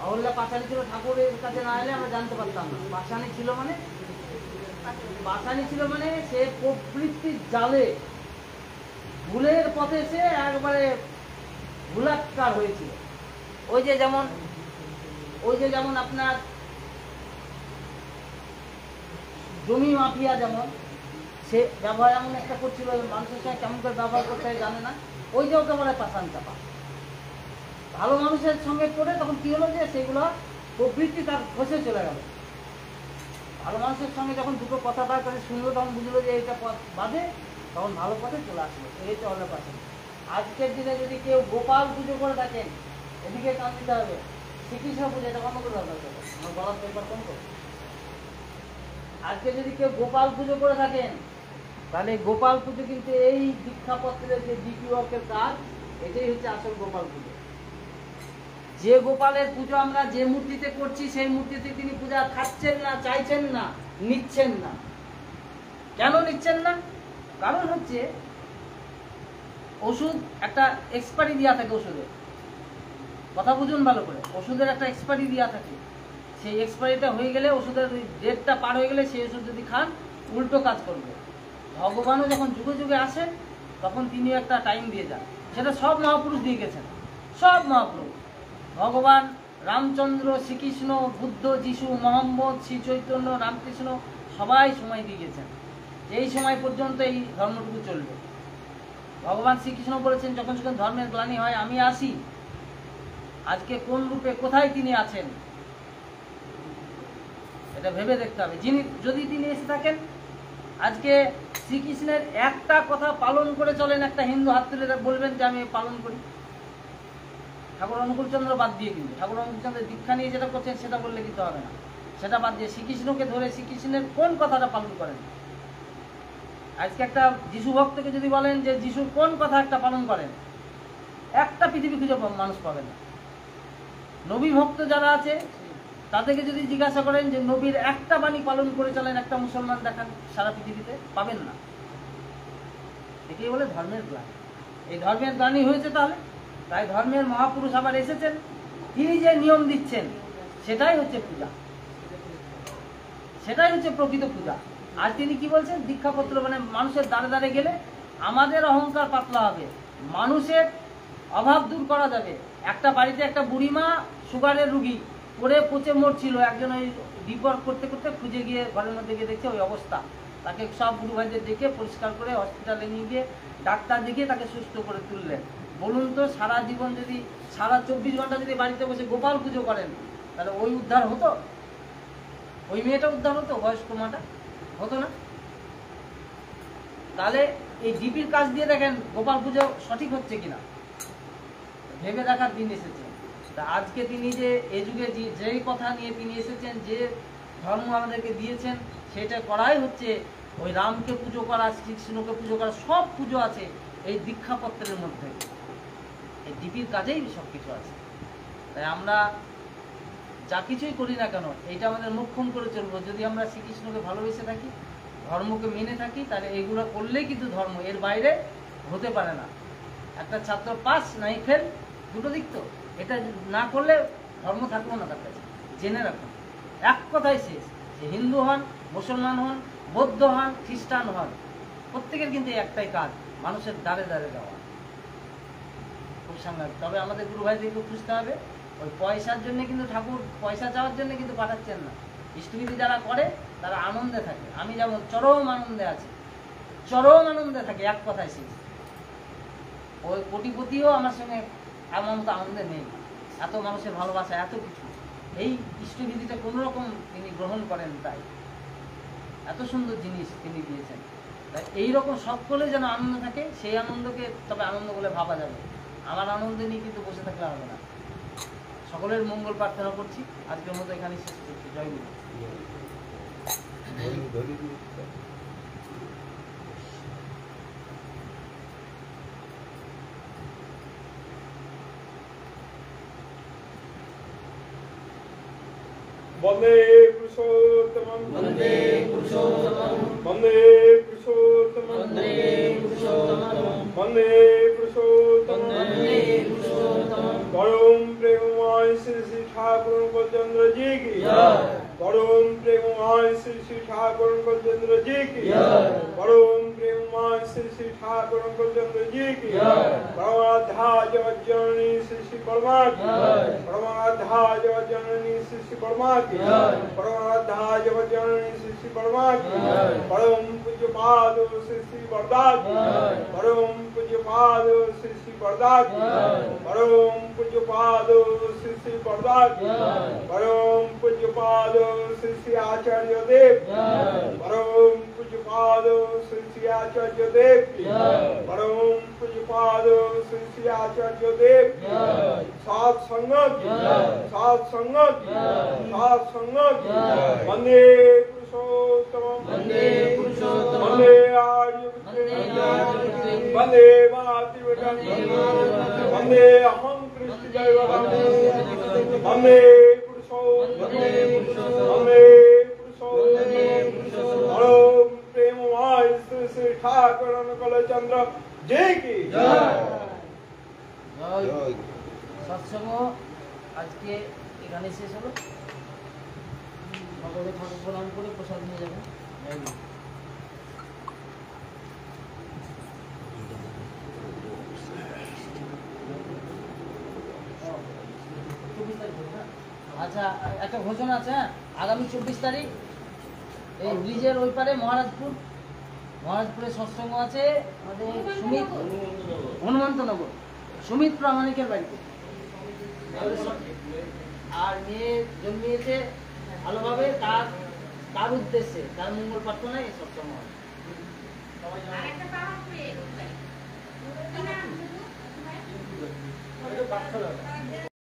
অহল্যা পাষাণী ছিল, ঠাকুরের কাছে না এলে আমরা জানতে পারতাম না। পাষাণী ছিল মানে সে প্রবৃত্তির জালে ভুলের পথে সে একবারে ভুলাক্কার হয়েছিল। ওই যে যেমন আপনার জমি মাফিয়া, যেমন সে ব্যবহার এমন একটা করছিল, মানুষের সঙ্গে কেমন করে ব্যবহার করতে হয় জানে না, ওই যে ওকে বলে পাষাণ চাপা। ভালো মানুষের সঙ্গে পড়ে তখন কি হলো যে সেগুলো প্রবৃত্তি তার খসে চলে গেল। ভালো মানুষের সঙ্গে যখন দুটো কথা তার কাছে শুনলো, তখন বুঝলো যে এটা পথ বাদে, তখন ভালো পথে চলে আসলো। এই হচ্ছে অহল্যা পাষাণ। আজকের দিনে যদি কেউ গোপাল পুজো করে থাকেন, এদিকে কান দিতে হবে, শ্রীকৃষ্ণ পুজো, এটা কম করে দরকার হবে, আমার বলার পেপার কম করো। আজকে যদি কেউ গোপাল পুজো করে থাকেন, তাহলে গোপাল পুজো কিন্তু এই দীক্ষাপত্রের যে ডিপি ওয়ার্কের কাজ, এটাই হচ্ছে আসল গোপাল পুজো। যে গোপালের পুজো আমরা যে মূর্তিতে করছি, সেই মূর্তিতে তিনি পূজা খাচ্ছেন না, চাইছেন না, নিচ্ছেন না। কেন নিচ্ছেন না? কারণ হচ্ছে ওষুধ একটা এক্সপায়ারি দেওয়া থাকে, ওষুধের কথা বুঝুন ভালো করে। ওষুধের একটা এক্সপায়ারি দেওয়া থাকে, সেই এক্সপায়ারিটা হয়ে গেলে, ওষুধের ডেটটা পার হয়ে গেলে সেই ওষুধ যদি খান উল্টো কাজ করবে। ভগবানও যখন যুগে যুগে আসেন তখন তিনিও একটা টাইম দিয়ে যান, সেটা সব মহাপুরুষ দিয়ে গেছেন। সব মহাপুরুষ, ভগবান রামচন্দ্র, শ্রীকৃষ্ণ, বুদ্ধ, যিশু, মোহাম্মদ, শ্রী চৈতন্য, রামকৃষ্ণ সবাই সময় দিয়ে গেছেন, এই সময় পর্যন্ত এই ধর্মটুকু চলবে। ভগবান শ্রীকৃষ্ণ বলেছেন, যখন যখন ধর্মের গ্লানি হয় আমি আসি। আজকে কোন রূপে কোথায় তিনি আছেন এটা ভেবে দেখতে হবে। যদি তিনি এসে থাকেন, আজকে শ্রীকৃষ্ণের একটা কথা পালন করে চলেন, একটা হিন্দু হাত তুলে বলবেন যে আমি পালন করি। ঠাকুর অনুকূলচন্দ্র বাদ দিয়ে, কিন্তু ঠাকুর অনুকূলচন্দ্রের দীক্ষা নিয়ে যেটা করছেন সেটা বললে কিন্তু হবে না, সেটা বাদ দিয়ে শ্রীকৃষ্ণকে ধরে শ্রীকৃষ্ণের কোন কথাটা পালন করেন। আজকে একটা যিশু ভক্তকে যদি বলেন যে যিশুর কোন কথা একটা পালন করেন, একটা পৃথিবী খুঁজে মানুষ পাবে না। নবী ভক্ত যারা আছে তাদেরকে যদি জিজ্ঞাসা করেন যে নবীর একটা বাণী পালন করে চলেন, একটা মুসলমান দেখান, সারা পৃথিবীতে পাবেন না। একেই বলে ধর্মের গ্লানি। এই ধর্মের গ্লানি হয়েছে, তাই ধর্মের মহাপুরুষ আবার এসেছেন, তিনি যে নিয়ম দিচ্ছেন সেটাই হচ্ছে পূজা, সেটাই হচ্ছে প্রকৃত পূজা। আর তিনি কি বলছেন, দীক্ষাপত্র মানে মানুষের দ্বারে দ্বারে গেলে আমাদের অহংকার পাতলা হবে, মানুষের অভাব দূর করা যাবে। একটা বাড়িতে একটা বুড়িমা সুগারের রুগী করে পচে মরছিল, একজন ওই রিপোর্ট করতে করতে খুঁজে গিয়ে ঘরের মধ্যে গিয়ে দেখছে ওই অবস্থা। তাকে সব গুরু ভাইদের ডেকে পরিষ্কার করে হসপিটালে নিয়ে গিয়ে ডাক্তার দেখিয়ে তাকে সুস্থ করে তুললেন। বলুন তো, সারা জীবন যদি সারা 24 ঘন্টা যদি বাড়িতে বসে গোপাল পুজো করেন, তাহলে ওই উদ্ধার হতো? ওই মেয়েটা উদ্ধার হতো? বয়স্ক মাটা হতো না? তাহলে এই ডিপির কাজ দিয়ে দেখেন গোপাল পুজো সঠিক হচ্ছে কিনা, ভেবে দেখার দিন এসেছে। তা আজকে তিনি যে এই যুগে যেই কথা নিয়ে তিনি এসেছেন, যে ধর্ম আমাদেরকে দিয়েছেন, সেটা করাই হচ্ছে ওই রামকে পুজো করা, শ্রীকৃষ্ণকে পুজো করা, সব পুজো আছে এই দীক্ষাপত্রের মধ্যে, এই ডিপির কাজেই সব কিছু আছে। তাই আমরা যা কিছুই করি না কেন, এইটা আমাদের মুখ্যম করে চলবো। যদি আমরা শ্রীকৃষ্ণকে ভালোবেসে থাকি, ধর্মকে মেনে থাকি, তাহলে এইগুলো করলেই কিন্তু ধর্ম, এর বাইরে হতে পারে না। একটা ছাত্র পাস নাই ফেল, দুটো দিক তো, এটা না করলে ধর্ম থাকবো না তার কাছে। জেনে রাখুন, এক কথাই শেষ, যে হিন্দু হন, মুসলমান হন, বৌদ্ধ হন, খ্রিস্টান হন, প্রত্যেকের কিন্তু একটাই কাজ, মানুষের দ্বারে দ্বারে যাওয়া। খুব সাংঘাতিক। তবে আমাদের গুরু ভাইদেরকে খুঁজতে হবে, ওই পয়সার জন্য কিন্তু ঠাকুর পয়সা চাওয়ার জন্য কিন্তু পাঠাচ্ছেন না। ইষ্টবিধি যারা করে তারা আনন্দে থাকে, আমি যেমন চরম আনন্দে আছি, চরম আনন্দে থাকে, এক কথায় শেষ। ওই কোটিপতিও আমার সঙ্গে এমন তো আনন্দে নেই, এত মানুষের ভালোবাসা, এত কিছু। এই ইষ্টবিধিটা কোনো রকম তিনি গ্রহণ করেন, তাই এত সুন্দর জিনিস তিনি দিয়েছেন। তাই এইরকম সকলে যেন আনন্দ থাকে, সেই আনন্দকে তবে আনন্দ বলে ভাবা যাবে। আমার আনন্দ নিয়ে কিন্তু বসে থাকলে হবে না। সকলের মঙ্গল প্রার্থনা করছি, আজকের মতো এখানে শেষ করছি। জয় গুরু। বন্দে পুরুষোত্তমং, বন্দে পুরুষোত্তমং। বন্দে পুরুষোত্তম বন্দে পুরুষোত্তম পরম প্রেমময় শ্রী শ্রী ঠাকুর গোচন্দ্র জি কি পরম প্রেমময় শ্রী শ্রী ঠাকুর গোচন্দ্র জি কি পরম প্রেমময় শ্রী শ্রী ঠাকুর গোচন্দ্র জি কি পরমারাধ্যা জগজ্জননী শ্রী শ্রী পরমা কি পরমারাধ্যা জগজ্জননী শ্রী শ্রী পরমা কি পরমারাধ্যা জগজ্জননী শ্রী শ্রী পরমা কি পরম পূজ্য পাদ শ্রী শ্রী বরদা কি পরম পূজ্য পাদ শ্রী শ্রী বরদা কি পরম পূজ্য পাদ শ্রী শ্রী বরদা কি পরম পূজ্য পাদ শ্রী শ্রী আচার্য দেব পরম পূজ্য পাদ শ্রী শ্রী আচার্য দেব পরম পূজ্য পাদ শ্রী শ্রী আচার্য দেব সাত সঙ্গত সাত সঙ্গত সাত সঙ্গত বন্দে পুরুষোত্তম বন্দে আর্য বন্দে মাতৃবচন বন্দে অহং কৃষ্ণ জয়বহং বন্দে পুরুষোত্তম বন্দে পুরুষোত্তম পরম প্রেমময় শ্রী শ্রী ঠাকুর অনুকূলচন্দ্র জয় কি জয়। সৎসঙ্গ আজকে এখানে শেষ হলো। সকলে ঠাকুর প্রণাম করে প্রসাদ নিয়ে যাবেন। আচ্ছা, একটা ঘোষণা আছে। হ্যাঁ, আগামী 24 তারিখ এই ব্রিজের ওই পারে মহারাজপুরে সৎসঙ্গ আছে আমাদের সুমিত হনুমন্তনগর সুমিত প্রামাণিকের বাড়িতে। আর মেয়ে জন্মিয়েছে ভালোভাবে, তার উদ্দেশ্যে, তার মঙ্গল প্রার্থনায় এই সৎসঙ্গ হয়। সবাই জানেন।